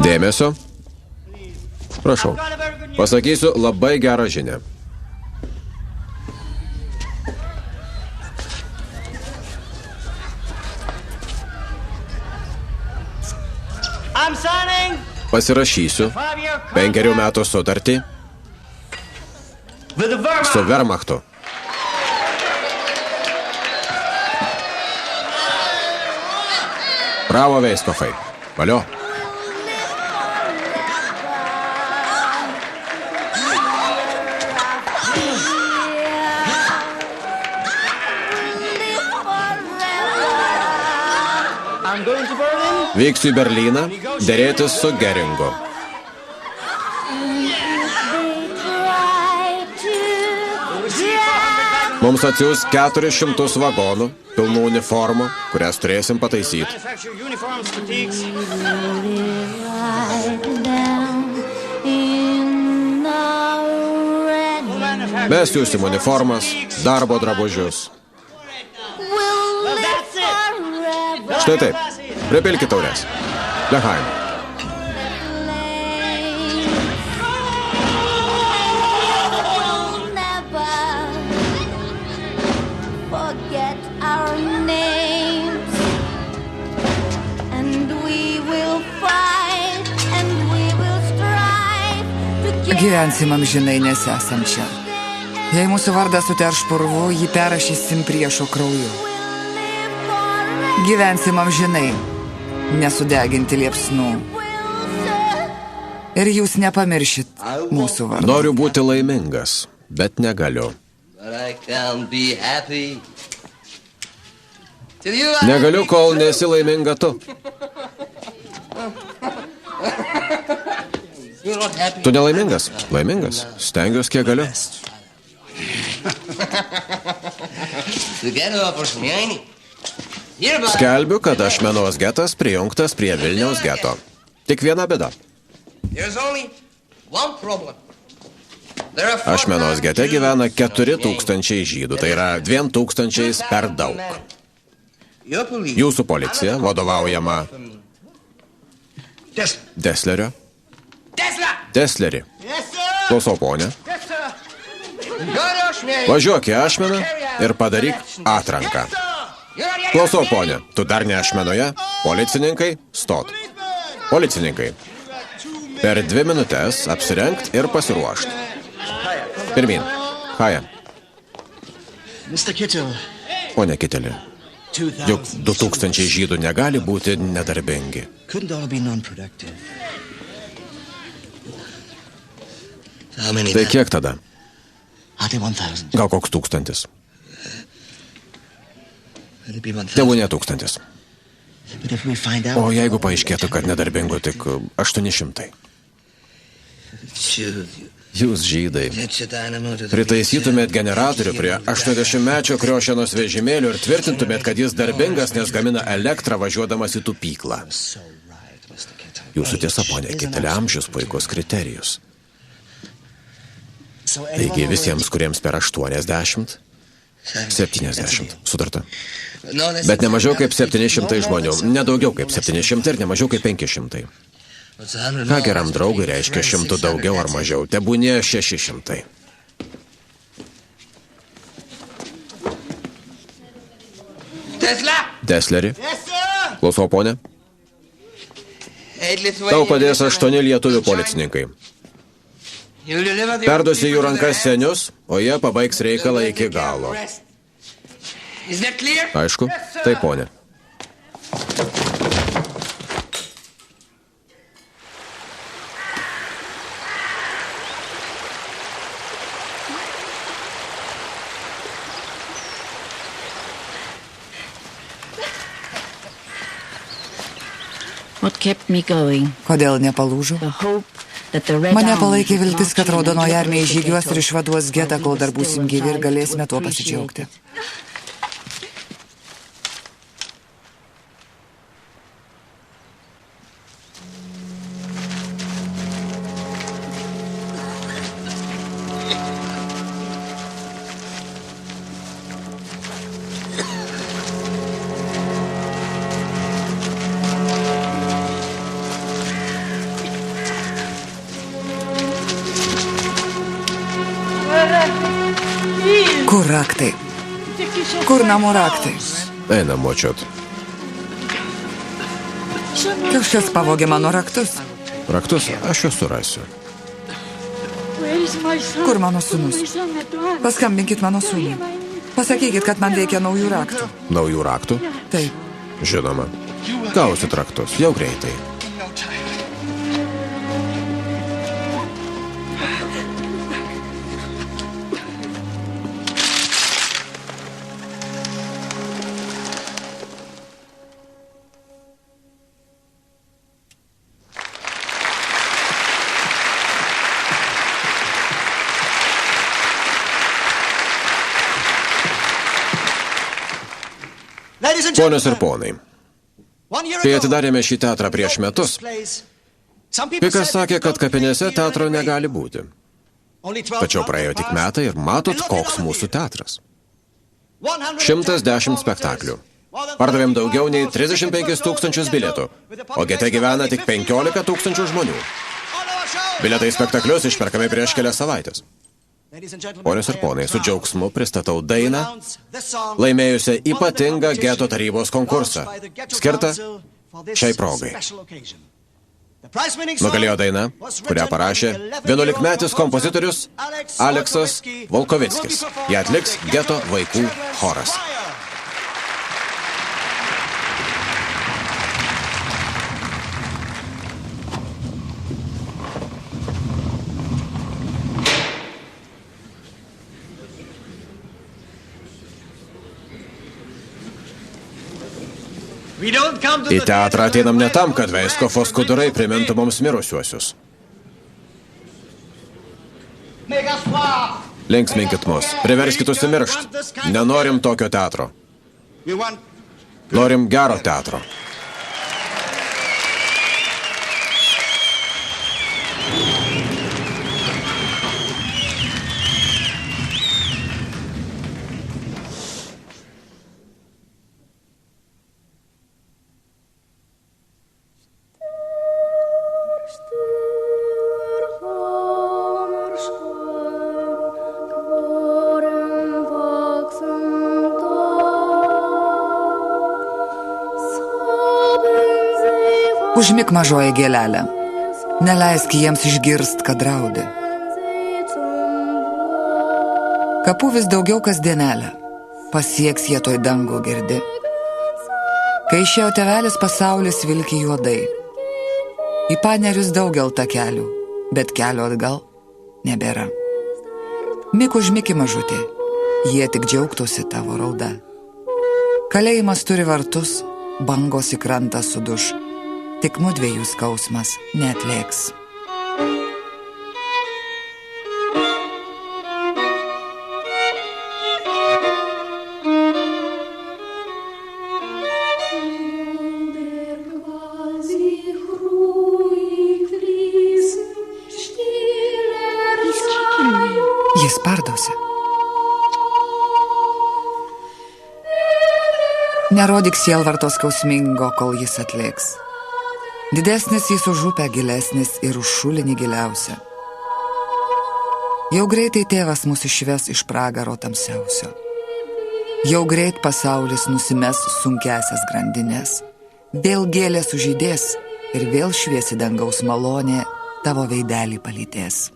Dėmesio. Prašau. Pasakysiu labai gerą žinią. Pasirašysiu 5 metų sutartį su Wehrmachtu. Bravo, Veiskofai. Valio. Vyksiu į Berlyną derėtis su Geringu. Mums atsiūs 400 vagonų, pilnų uniformų, kurias turėsim pataisyti. Mes siūsim uniformas, darbo drabužius. Štai taip. Pripilkit taurės. Lechaim. Gyvensim amžinai, nes esam čia. Jei mūsų vardą suterš purvu, jį perrašysim priešo krauju. Gyvensim amžinai, nesudeginti liepsnų. Ir jūs nepamiršit mūsų vardą. Noriu būti laimingas, bet negaliu. Negaliu, kol nesi laiminga tu. Tu nelaimingas? Laimingas. Stengiuos, kiek galiu. Skelbiu, kad Ašmenos getas prijungtas prie Vilniaus geto. Tik viena bėda. Ašmenos gete gyvena 4000 žydų, tai yra 2000 per daug. Jūsų policija, vadovaujama Deslerio. Desleri. Klausau, ponė. Važiuok į Ašmeną ir padaryk atranką. Klausau, ponė, tu dar ne Ašmenoje? Policininkai, stot. Policininkai, per 2 minutės apsirengt ir pasiruošt. Pirmin. Chaja. Pone Kiteli, juk 2000 žydų negali būti nedarbingi. Tai kiek tada? Gal koks 1000? Tėvų ne 1000. O jeigu paaiškėtų, kad nedarbingų tik 800? Jūs, žydai, pritaisytumėt generatorių prie 80-mečio kriošenos vežimėlių ir tvirtintumėt, kad jis darbingas, nes gamina elektrą važiuodamas į tupyklą. Jūsų tiesa, ponė Kiteli, amžius puikus kriterijus. Taigi visiems, kuriems per 80, 70. Sutarta. Bet ne mažiau kaip 700 žmonių. Ne daugiau kaip 700 ir ne mažiau kaip 500. Ką geram draugui reiškia 100 daugiau ar mažiau? Tebūnie 600. Desleri. Klausau, ponė. Tau padės 8 lietuvių policininkai. Perduosi jų rankas senius, o jie pabaigs reikalą iki galo. Aišku, tai ponė. Kodėl nepalūžau? Mane palaikė viltis, kad raudonoji armija žygiuos ir išvaduos getą, kol dar būsim gyvi ir galėsime tuo pasidžiaugti. Kur raktai? Kur namų raktai? Eina, močiut. Kažkas pavogė mano raktus. Raktus aš juos surasiu. Kur mano sūnus? Paskambinkit mano sūnui. Pasakykit, kad man reikia naujų raktų. Naujų raktų? Taip. Žinoma. Gausit raktus, jau greitai. Ponios ir ponai, kai atidarėme šį teatrą prieš metus, kai kas sakė, kad kapinėse teatro negali būti. Tačiau praėjo tik metai ir matot, koks mūsų teatras. 110 spektaklių. Pardavėm daugiau nei 35 000 bilietų, o gete gyvena tik 15 000 žmonių. Bilietai į spektaklius išperkami prieš kelias savaitės. Ponios ir ponai, su džiaugsmu pristatau dainą, laimėjusią ypatingą geto tarybos konkursą, skirtą šiai progai. Nugalėjo daina, kurią parašė 11-metis kompozitorius Aleksas Volkovickis. Ją atliks geto vaikų choras. Į teatrą ateinam ne tam, kad Veiskofo skudurai primintų mums mirusiuosius. Linksminkit mus, priverskit užsimiršt. Nenorim tokio teatro. Norim gero teatro. Užmik mažoji gėlelė. Neleisk jiems išgirst, kad raudi. Kapų vis daugiau kasdienelė. Pasieks jie toj dangų, girdi. Kai išėjo tėvelis, pasaulis vilki juodai. Į panerius daugel takelių, bet kelio atgal nebėra. Mik užmiki mažutė, jie tik džiaugtųsi tavo rauda. Kalėjimas turi vartus, bangos į krantą suduš. Tik mudviejų skausmas neatlėks. Jis spardosi. Nerodyk sielvarto skausmingo, kol jis atlėks. Didesnis jis už upę gilesnis ir už šulinį giliausia. Jau greitai tėvas mus išves iš pragaro tamsiausio. Jau greit pasaulis nusimes sunkiasias grandinės. Vėl gėlės sužydės ir vėl šviesi dangaus malonė tavo veidelį palytės.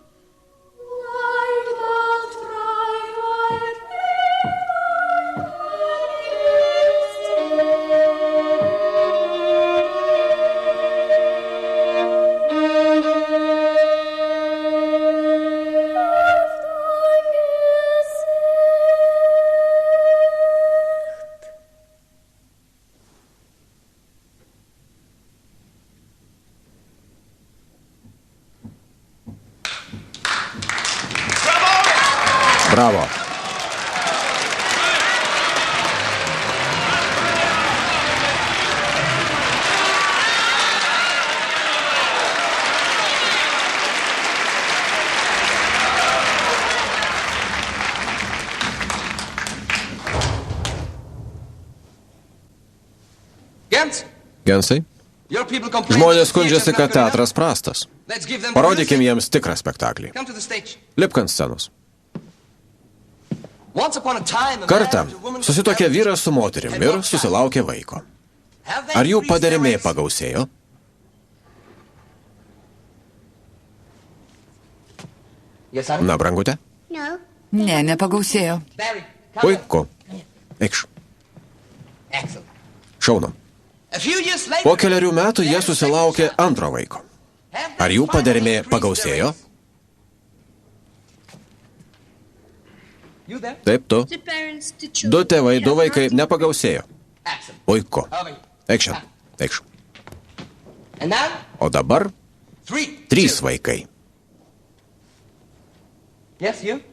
Bravo. Gensai? Žmonės skundžiasi, kad teatras prastas. Parodykim jiems tikrą spektaklį. Lipk ant scenos. Kartą susituokė vyras su moterim ir susilaukė vaiko. Ar jų padermė pagausėjo? Na, brangute? Ne, nepagausėjo. Puiku. Eikš. Šaunu. Po keliarių metų jie susilaukė antro vaiko. Ar jų padermė pagausėjo? Taip, tu. Du tėvai, du vaikai nepagausėjo. Puiku. Eikš. Eikš. O dabar 3 vaikai.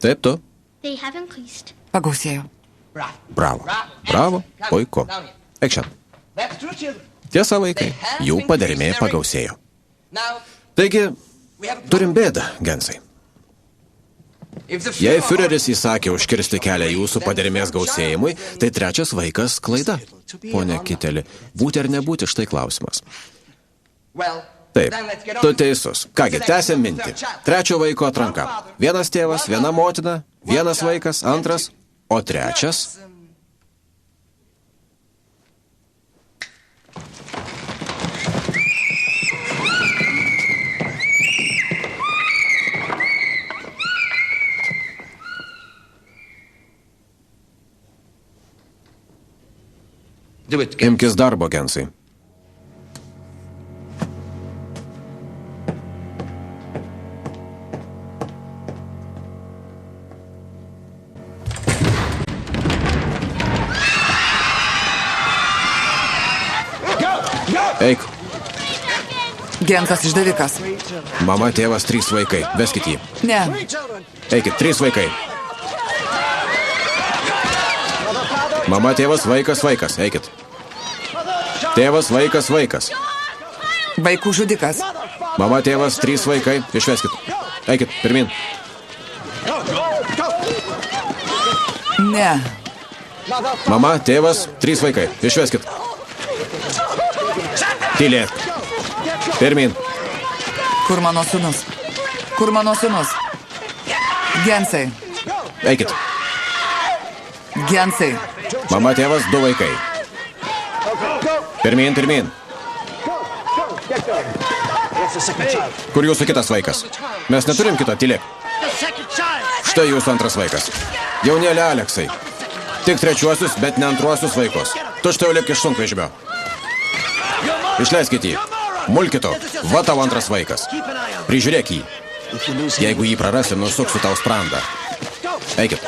Taip, tu. Pagausėjo. Bravo. Bravo. Puiku. Eikš. Tiesa, vaikai, jų padermė pagausėjo. Taigi, turim bėdą, Gensai. Jei Führeris įsakė užkirsti kelią jūsų padermės gausėjimui, tai 3 vaikas klaida. Pone Kiteli, būti ar nebūti, štai klausimas. Taip, tu teisus. Kągi, tęsiam mintį. 3 vaiko atranka. 1 tėvas, 1 motina, 1 vaikas, 2, o 3... Imkis darbo, Gensai. Eik. Gensas išdavikas. Mama, tėvas, 3 vaikai. Veskit jį. Ne. Eikit, 3 vaikai. Mama, tėvas, vaikas, vaikas. Eikit. Tėvas, vaikas, vaikas. Vaikų žudikas. Mama, tėvas, 3 vaikai. Išveskit. Eikit, pirmin. Ne. Mama, tėvas, 3 vaikai. Išveskit. Tylėk. Pirmin. Kur mano sūnus? Kur mano sūnus? Gensai. Eikit. Gensai. Mama, tėvas, 2 vaikai. Pirmin, pirmin. Kur jūsų kitas vaikas? Mes neturim kito, tylėk. Štai jūsų 2 vaikas. Jaunėlė Aleksai. Tik 3, bet ne 2 vaikus. Tučtai lik iš sunkvežimio. Išleiskit jį. Mulkito. Va tavo 2 vaikas. Prižiūrėk jį. Jeigu jį prarasi, nusuksiu tau sprandą. Eikit.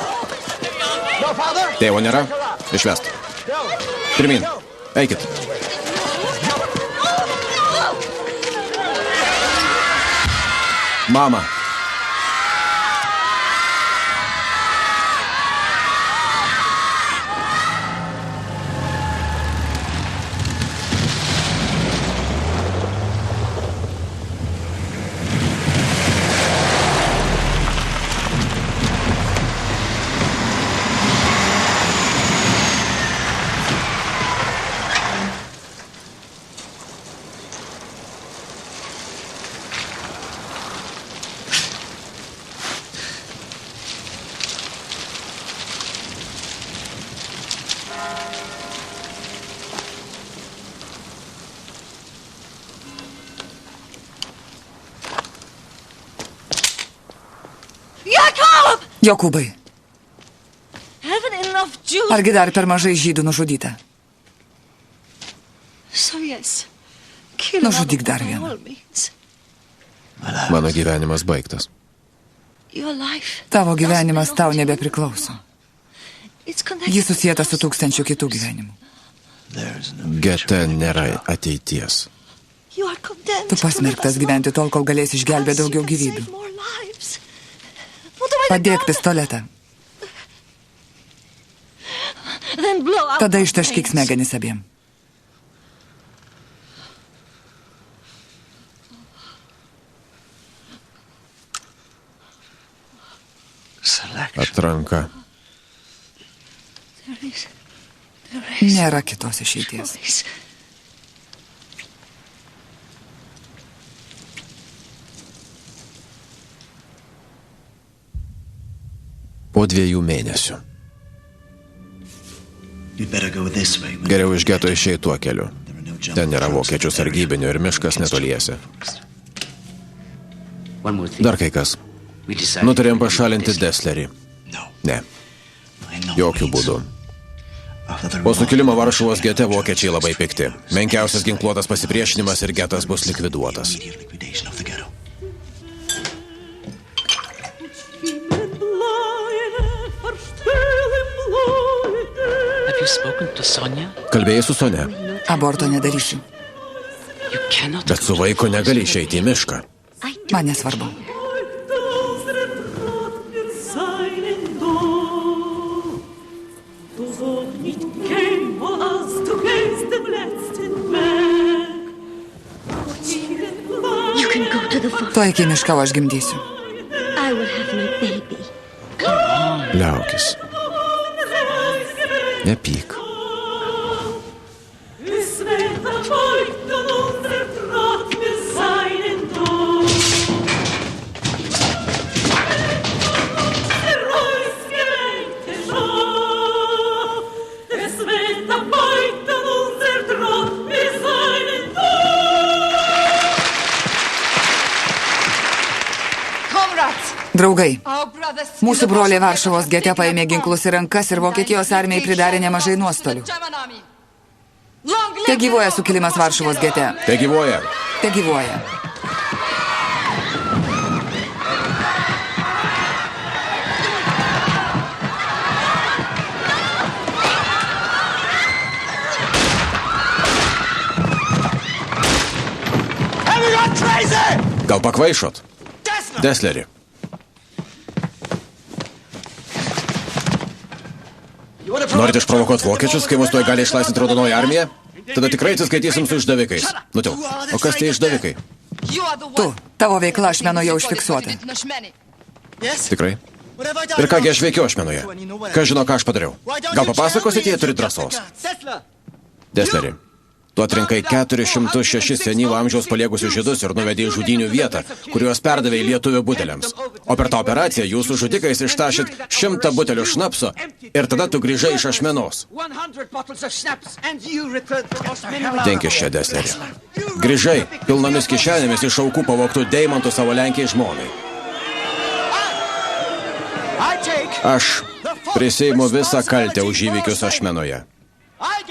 Tėvo nėra? Išvest. Pirmin. Eikit. Mama. Jokūbai. Argi dar per mažai žydų nužudyta? Nužudyk dar vieną. Mano gyvenimas baigtas. Tavo gyvenimas tau nebepriklauso. Jis susijęta su 1000 kitų gyvenimų. Gete nėra ateities. Tu pasmerktas gyventi tol, kol galėsi išgelbėti daugiau gyvybių. Padėk pistoletą. Tada ištaškyk smegenis abiem. Atranka. Nėra kitos išeities. Po 2 mėnesių. Geriau iš geto išėjai tuo keliu. Ten nėra vokiečių sargybinių ir miškas netoliese. Dar kai kas. Nutarėm pašalinti Desslerį. Ne. Jokių būdų. Po sukilimo Varšuvos gete vokiečiai labai pikti. Menkiausias ginkluotas pasipriešinimas ir getas bus likviduotas. Kalbėjai su Sonia? Aborto nedarysiu. Bet su vaiko negali išeiti į mišką. Man nesvarbu. Tuo iki mišką aš gimdysiu. Liaukis. Nepyk. Draugai, mūsų broliai Varšuvos gete paėmė ginklus į rankas ir Vokietijos armijai pridarė nemažai nuostolių. Te gyvuoja sukilimas Varšuvos gete. Te gyvuoja. Te gyvuoja. Gal pakvaišot? Desslerį. Norite išprovokuoti vokiečius, kai mus tuoj gali išlaisvinti raudonoji armija? Tada tikrai atsiskaitysim su išdavikais. Nutil, o kas tie išdavikai? Tu, tavo veikla Ašmenoje užfiksuota. Tikrai? Ir kągi aš veikiu Ašmenoje? Kas žino, ką aš padariau? Gal papasakosite, jie turi drąsos? Desslerį, tu atrinkai 406 senyvo amžiaus paliegusius žydus ir nuvedė į žudynių vietą, kuriuos perdavė į lietuvių buteliams. O per tą operaciją jūsų žudikais ištašyt 100 butelių šnapso ir tada tu grįžai iš Ašmenos. Dinkis čia, Desslerį. Grįžai pilnomis kišenėmis iš aukų pavogtų deimantų savo Lenkijai žmonai. Aš priseimu visą kaltę už įvykius Ašmenoje.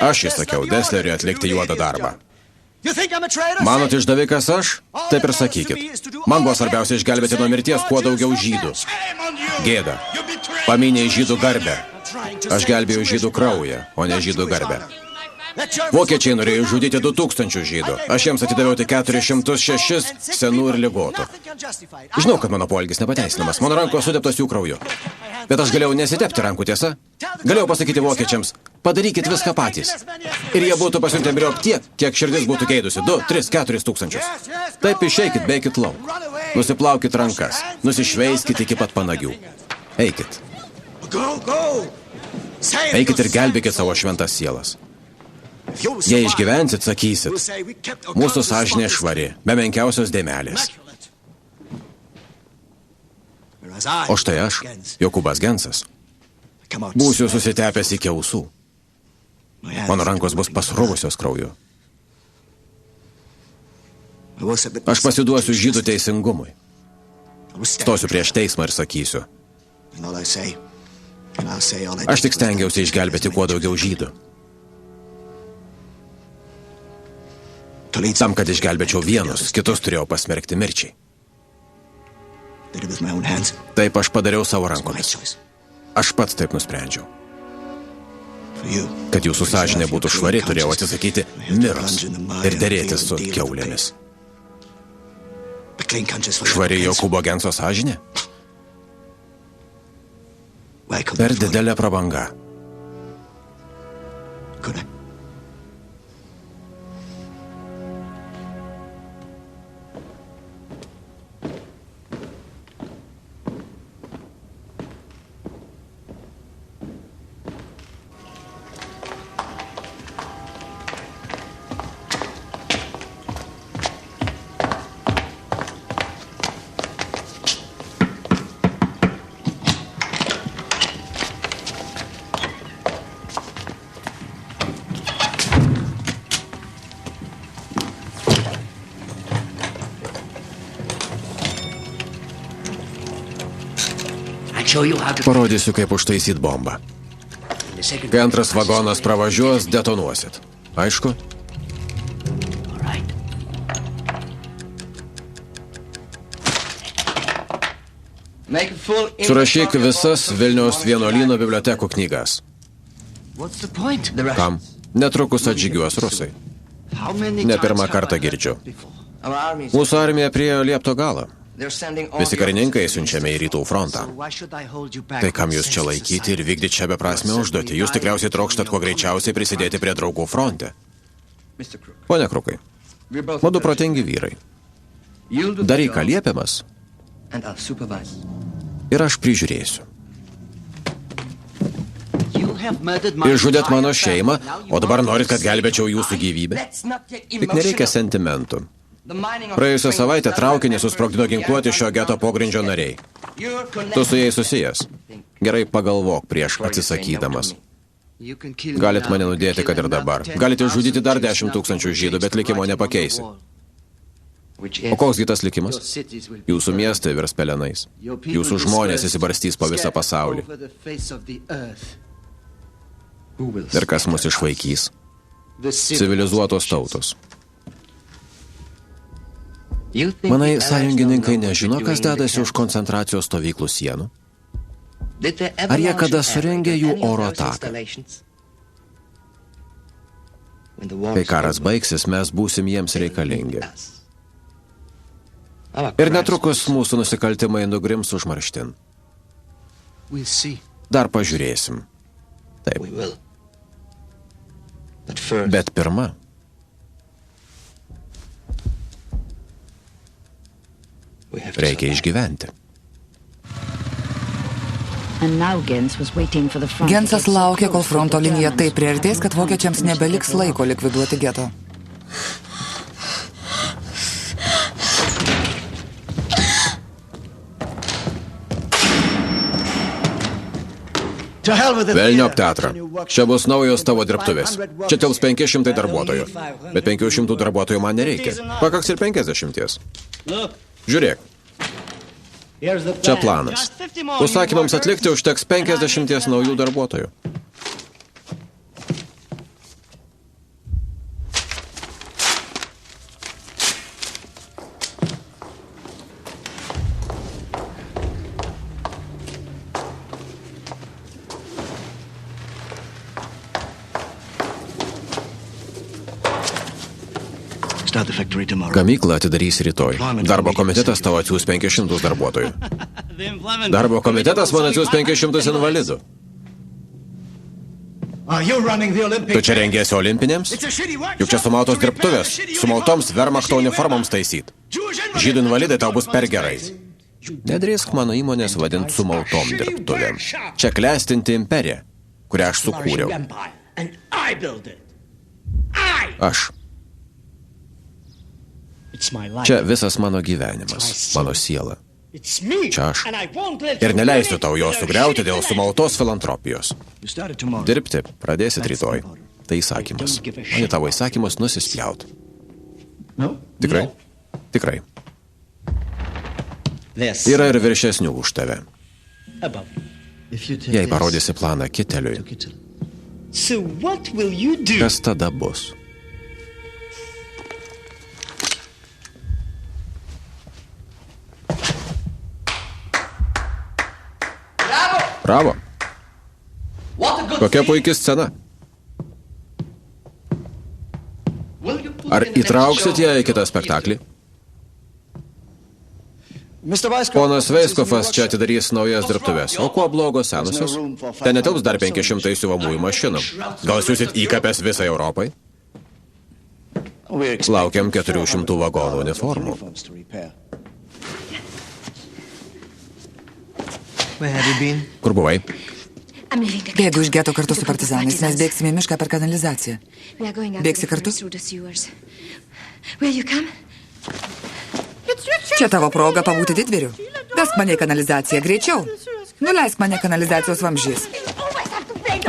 Aš įsakiau Dessleriui atlikti juodą darbą. Manot išdavikas aš? Taip ir sakykit. Man buvo svarbiausia išgelbėti nuo mirties kuo daugiau žydų. Gėda. Paminėjai žydų garbę. Aš gelbėjau žydų kraują, o ne žydų garbę. Vokiečiai norėjo žudyti 2000 žydų. Aš jiems atidaviau tik 406 senų ir ligotų. Žinau, kad mano poelgis nepateisinamas. Mano rankos sudėptos jų krauju. Bet aš galėjau nesitepti rankų, tiesa? Galėjau pasakyti vokiečiams, padarykit viską patys. Ir jie būtų pasiuntę miriop tiek, kiek širdis būtų keidusi. 2, 3, 4 tūkstančius. Taip išeikit, beikit lauk. Nusiplaukit rankas. Nusišveiskit iki pat panagių. Eikit. Eikit ir gelbėkit savo šventas sielas. Jei išgyvensit, sakysit, mūsų sąžinė švari, be menkiausios dėmelės. O štai aš, Jokūbas Gensas, būsiu susitepęs iki ausų. Mano rankos bus pasruvusios krauju. Aš pasiduosiu žydų teisingumui. Stosiu prieš teismą ir sakysiu. Aš tik stengiausi išgelbėti kuo daugiau žydų. Tam, kad išgelbėčiau vienus, kitus turėjau pasmerkti mirčiai. Taip aš padariau savo rankomis. Aš pats taip nusprendžiau. Kad jūsų sąžinė būtų švari, turėjau atsisakyti miros ir derėtis su kiaulėmis. Švari Jokūbo Genso sąžinė? Per didelė prabanga. Parodysiu, kaip užtaisyt bombą. Kai antras vagonas pravažiuos, detonuosit. Aišku? Surašyk visas Vilniaus vienuolyno bibliotekų knygas. Kam? Netrukus atžygiuos rusai. Ne pirmą kartą girdžiu. Mūsų armija priėjo liepto galą. Visi karininkai siunčiame į rytų frontą. Tai kam jūs čia laikyti ir vykdyti šią beprasmę užduotį? Jūs tikriausiai trokštat kuo greičiausiai prisidėti prie draugų fronte. Pone Krukai, mudu protingi vyrai. Daryk, ką liepiamas, ir aš prižiūrėsiu. Išžudėt mano šeimą, o dabar norit, kad gelbėčiau jūsų gyvybę? Tik nereikia sentimentų. Praėjusią savaitę traukinį susprogdino ginkluoti šio geto pogrindžio nariai. Tu su jais susijęs. Gerai pagalvok prieš atsisakydamas. Galit mane nudėti, kad ir dabar. Galite žudyti dar 10 000 žydų, bet likimo nepakeisi. O koks kitas likimas? Jūsų miestai virs pelenais. Jūsų žmonės įsibarstys po visą pasaulį. Ir kas mus išvaikys? Civilizuotos tautos. Manai, sąjungininkai nežino, kas dedasi už koncentracijos stovyklų sienų? Ar jie kada surengė jų oro ataką? Kai karas baigsis, mes būsim jiems reikalingi. Ir netrukus mūsų nusikaltimai nugrims užmarštin. Dar pažiūrėsim. Taip. Bet pirma, reikia išgyventi. Gensas laukė, kol fronto linija taip priartės, kad vokiečiams nebeliks laiko likviduoti geto. Velniop teatrą. Čia bus naujos tavo dirbtuvės. Čia tilps 500 darbuotojų. Bet 500 darbuotojų man nereikia. Pakaks ir 50. Žiūrėk. Čia planas. Užsakymams atlikti užteks 50 naujų darbuotojų. Gamyklą atidarys rytoj. Darbo komitetas tavo atsiūs 500 darbuotojų. Darbo komitetas man atsiūs 500 invalidų. Tu čia rengiesi olimpinėms? Juk čia sumautos dirbtuvės, sumautoms Wehrmachto uniformoms taisyt. Žydų invalidai tau bus per gerai. Nedrįsk mano įmonės vadint sumautom dirbtuvėm. Čia klestinti imperija, kurią aš sukūriau. Aš. Čia visas mano gyvenimas, mano siela. Čia aš. Ir neleisiu tau jo sugriauti dėl sumautos filantropijos. Dirbti pradėsit rytoj. Tai įsakymas. O į tavo įsakymus nusispjaut. Tikrai? Tikrai. Yra ir viršesnių už tave. Jei parodysi planą Kiteliui, kas tada bus? Bravo. Kokia puikia scena. Ar įtrauksit ją į kitą spektaklį? Ponas Veiskofas čia atidarys naujas dirbtuvės. O kuo blogos senusios? Ten netilps dar 500 siuvamųjų mašinų. Gal siūsit įkapės visai Europai? Laukiam 400 vagonų uniformų. Kur buvai? Bėgu iš geto kartu su partizanais, mes bėgsime į mišką per kanalizaciją. Bėgsi kartu? Čia tavo proga pabūti didvyriu. Vesk mane į kanalizaciją, greičiau. Nuleisk mane kanalizacijos vamzdžiais.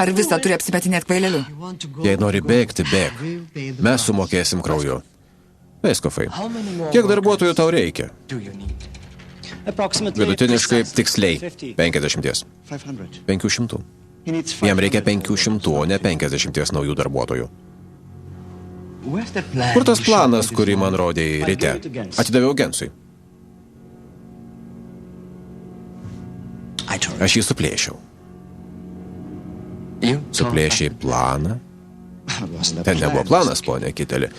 Ar visą turi apsimetinėti kvaileliu? Jei nori bėgti, bėg. Mes sumokėsim krauju. Veiskofai, kiek darbuotojų tau reikia? Vidutiniškai tiksliai 50. 500. Jam reikia 500, o ne 50 naujų darbuotojų. Kur tas planas, kurį man rodė ryte? Atidaviau Gensui. Aš jį suplėšiau. Suplėšiai planą? Ten nebuvo planas, ponė Kiteli.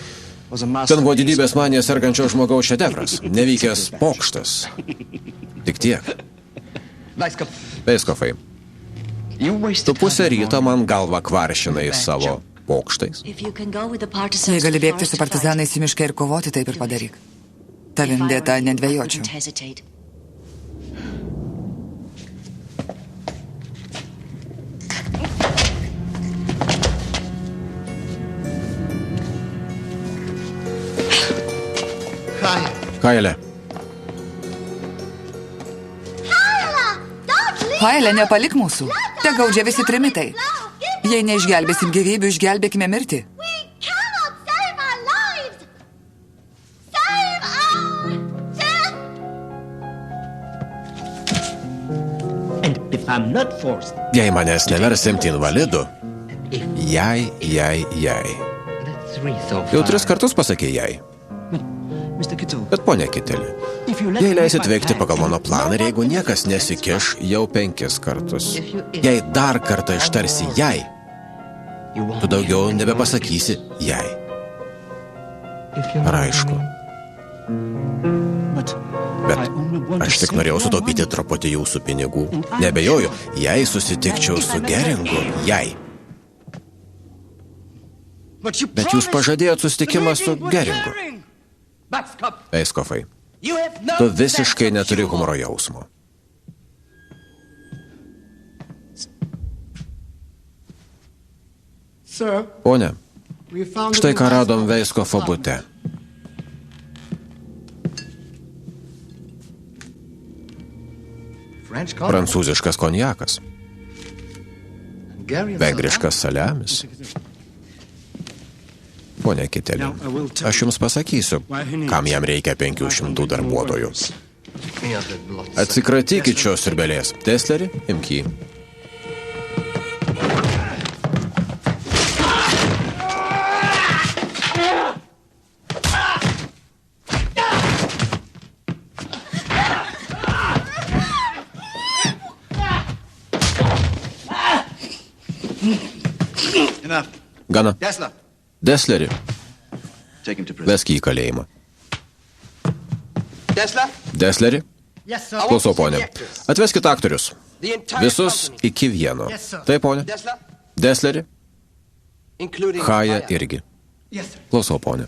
Ten buvo didybės manija sergančio žmogaus šedevras, nevykęs pokštas. Tik tiek. Veiskofai, tu pusę ryto man galvą kvaršinai savo pokštais. Jei gali bėgti su partizanais į mišką ir kovoti, taip ir padaryk. Tavim dėta nedvejočiau. Haile. Haile, nepalik mūsų. Te gaudžia visi trimitai. Jei neišgelbėsim gyvybių, išgelbėkime mirtį. Jei manęs neversimti invalidu, jai. Jau 3 kartus pasakė jai. Bet ponia Kiteli, jei leisit veikti pagal mano planą ir jeigu niekas nesikiš, jau 5 kartus. Jei dar kartą ištarsi jai, tu daugiau nebepasakysi jai. Ar aišku? Bet aš tik norėjau sutaupyti truputį jūsų pinigų. Nebejoju, jei susitikčiau su Geringu, jai. Bet jūs pažadėjot susitikimą su Geringu. Veiskofai, tu visiškai neturi humoro jausmo. Pone, štai ką radom Veiskofo bute. Prancūziškas konjakas. Vengriškas saliamis. Pone Kiteli, aš jums pasakysiu, kam jam reikia 500 darbuotojų. Atsikratykit šios siurbelės. Tesleri, imk jį. Gana. Desleri, vesk jį į kalėjimą. Desleri? Klausau, ponė. Atveskit aktorius. Visus iki vieno. Taip, ponė. Desleri? Haja irgi. Klausau, ponė.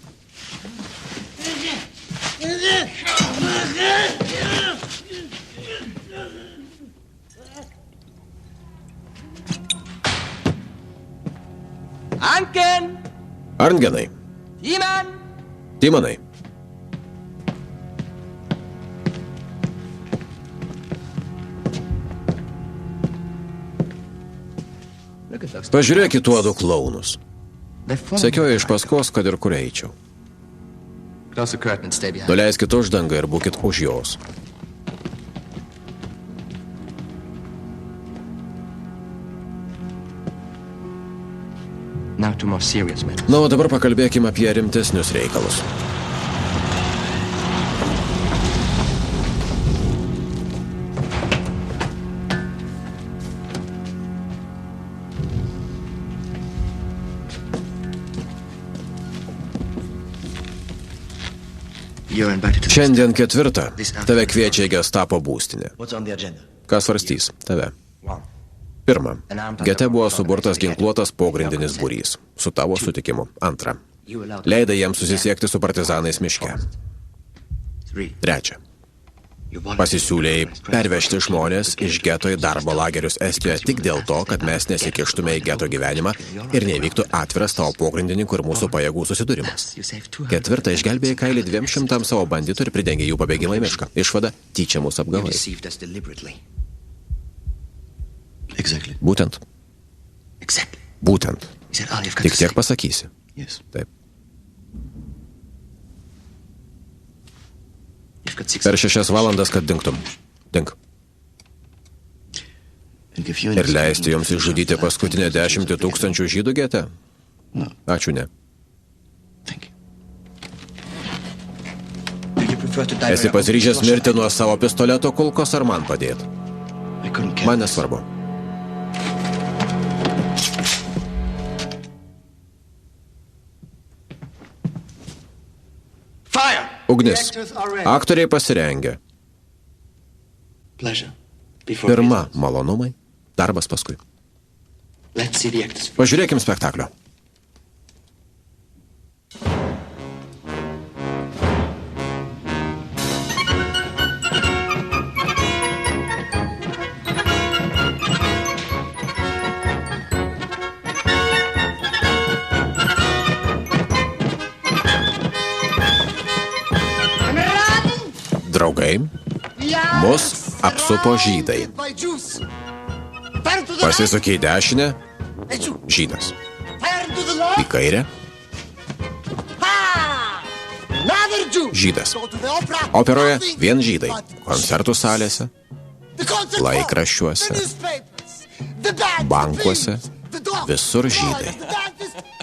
Arngenai. Timanai. Pažiūrėk į tuodu klaunus. Sekioja iš paskos, kad ir kur eičiau. Nuleiskit uždangą ir būkit už jos. Na, o dabar pakalbėkime apie rimtesnius reikalus. Šiandien 4. Tave kviečia į Gestapo būstinę. Kas svarstys? Tave. 1. Gete buvo suburtas ginkluotas pogrindinis būrys. Su tavo sutikimu. 2. Leidai jiems susisiekti su partizanais miške. 3. Pasisiūlėjai pervežti žmonės iš geto į darbo lagerius Estijoje tik dėl to, kad mes nesikištume į geto gyvenimą ir nevyktų atviras tavo pogrindininkų ir mūsų pajėgų susidūrimas. 4. Išgelbėjai kailį 200 savo banditų ir pridengė jų pabėgimą į mišką. Išvada, tyčia mūsų apgavai. Būtent. Būtent. Tik tiek pasakysi. Taip. Per 6 valandas, kad dingtum. Dink. Ir leisti joms išžudyti paskutinę 10 000 žydų gete? Ačiū, ne. Esi pasiryžęs mirti nuo savo pistoleto kulkos ar man padėti? Man nesvarbu. Ugnis. Aktoriai pasirengę. Pirma malonumai, darbas paskui. Pažiūrėkim spektaklio. Draugai, mus apsupo žydai. Pasisukė į dešinę, žydas. Į kairę, žydas. Operoje vien žydai. Koncertų salėse, laikraščiuose, bankuose, visur žydai.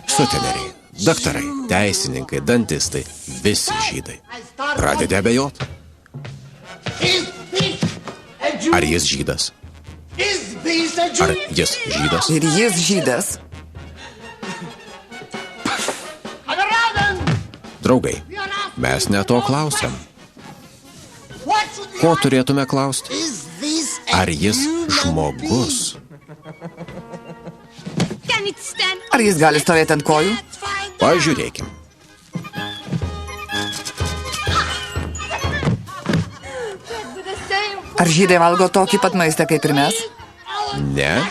Suteneriai, daktarai, teisininkai, dantistai, visi žydai. Pradedi abejoti. Ar jis žydas? Ar jis žydas? Ir jis žydas. Draugai, mes ne to klausiam. Ko turėtume klausti? Ar jis žmogus? Ar jis gali stovėti ant kojų? Pažiūrėkim. Ar žydai valgo tokį pat maistą kaip ir mes? Ne,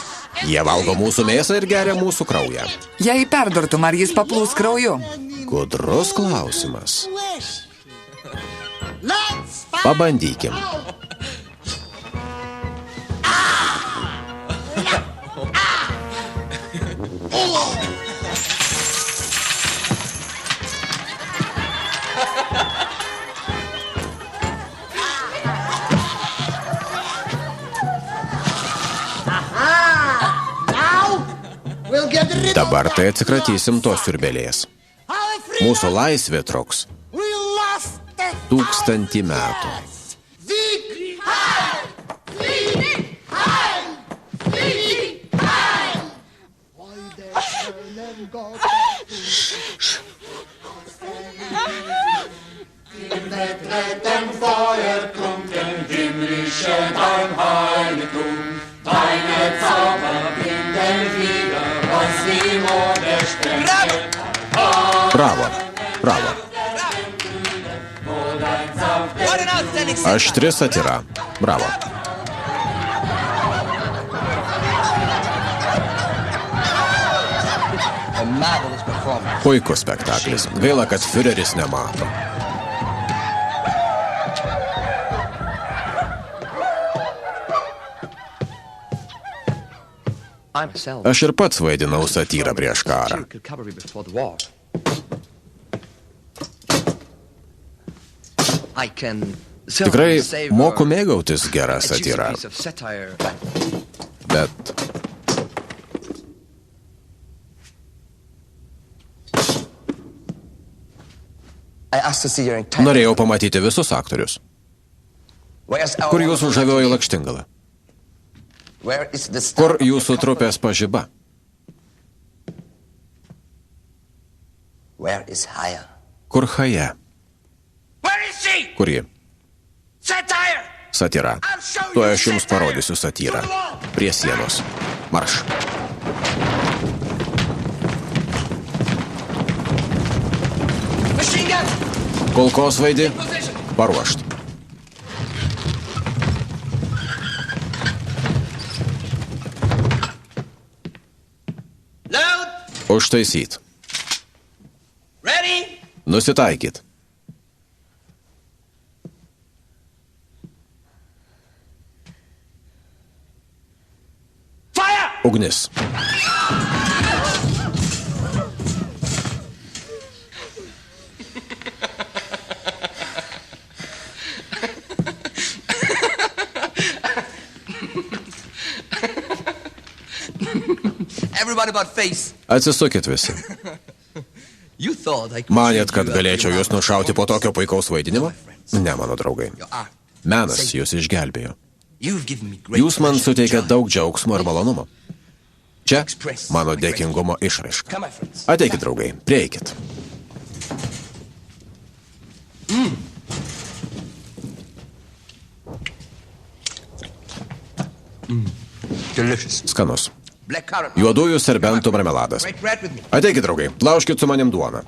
jie valgo mūsų mėsą ir geria mūsų kraują. Jei perdurtum, ar jis paplūs krauju? Gudrus klausimas. Pabandykim. Dabar tai atsikratysim tos siurbėlės. Mūsų laisvė truks 1000 metų. Bravo, bravo. Aštri satyra. Bravo. Puikus spektaklis. Gaila, kad Führeris nemato. Aš ir pats vaidinau satyrą prieš karą. Tikrai moku mėgautis gerą satyrą. Bet... Norėjau pamatyti visus aktorius. Kur jūsų žavioji lakštingala? Kur jūsų trupės pažiba? Kur Haja? Kur ji? Satyra. Tuo aš jums parodysiu satyrą. Prie sienos. Marš. Kulkosvaidį paruošt. Užtaisyt. Nusitaikyt. Ugnis. Atsisukit visi. Manėt, kad galėčiau jūs nušauti po tokio puikaus vaidinimo? Ne, mano draugai. Menas jūs išgelbėjo. Jūs man suteikėt daug džiaugsmo ir malonumo. Čia mano dėkingumo išraiška. Ateikit, draugai, prieikit. Skanus. Juodųjų serbentų marmeladas. Ateikit, draugai, laužkit su manim duoną.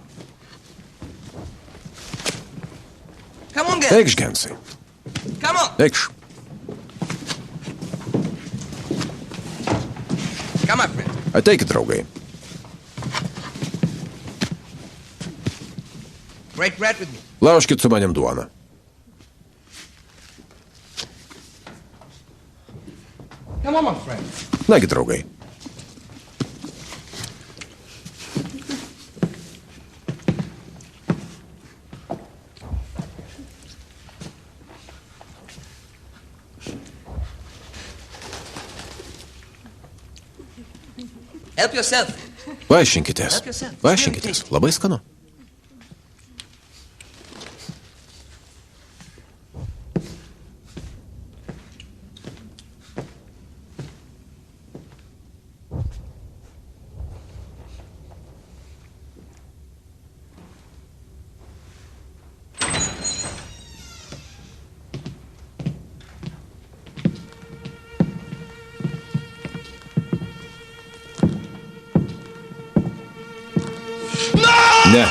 Eikš, Gensai. Eikš. Ateikit, draugai. Laužkit su manim duoną. Nagi, draugai. Vaišinkitės. Vaišinkitės. Labai skanu. Ne.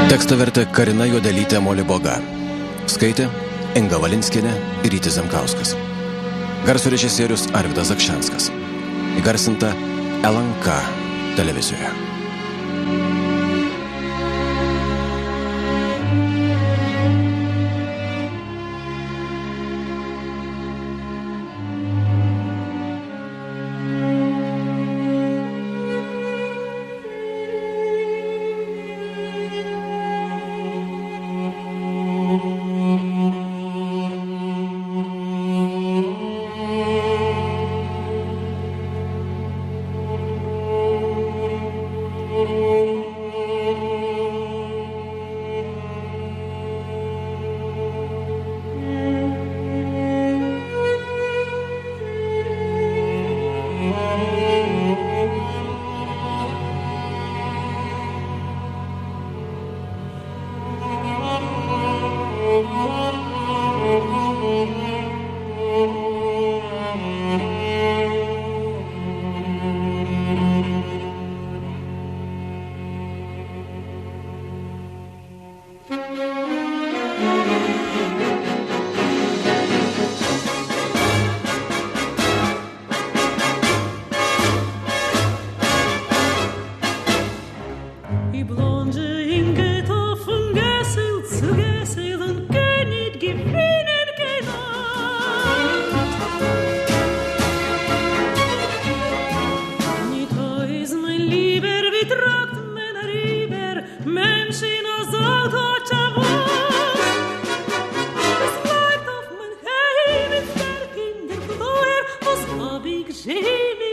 Tekstą vertė Karina Juodelytė Moliboga. Skaitė Inga Valinskienė ir Rytis Zemkauskas. Garso režisierius Arvydas Zakšenskas. Įgarsinta LNK televizijoje. J'ai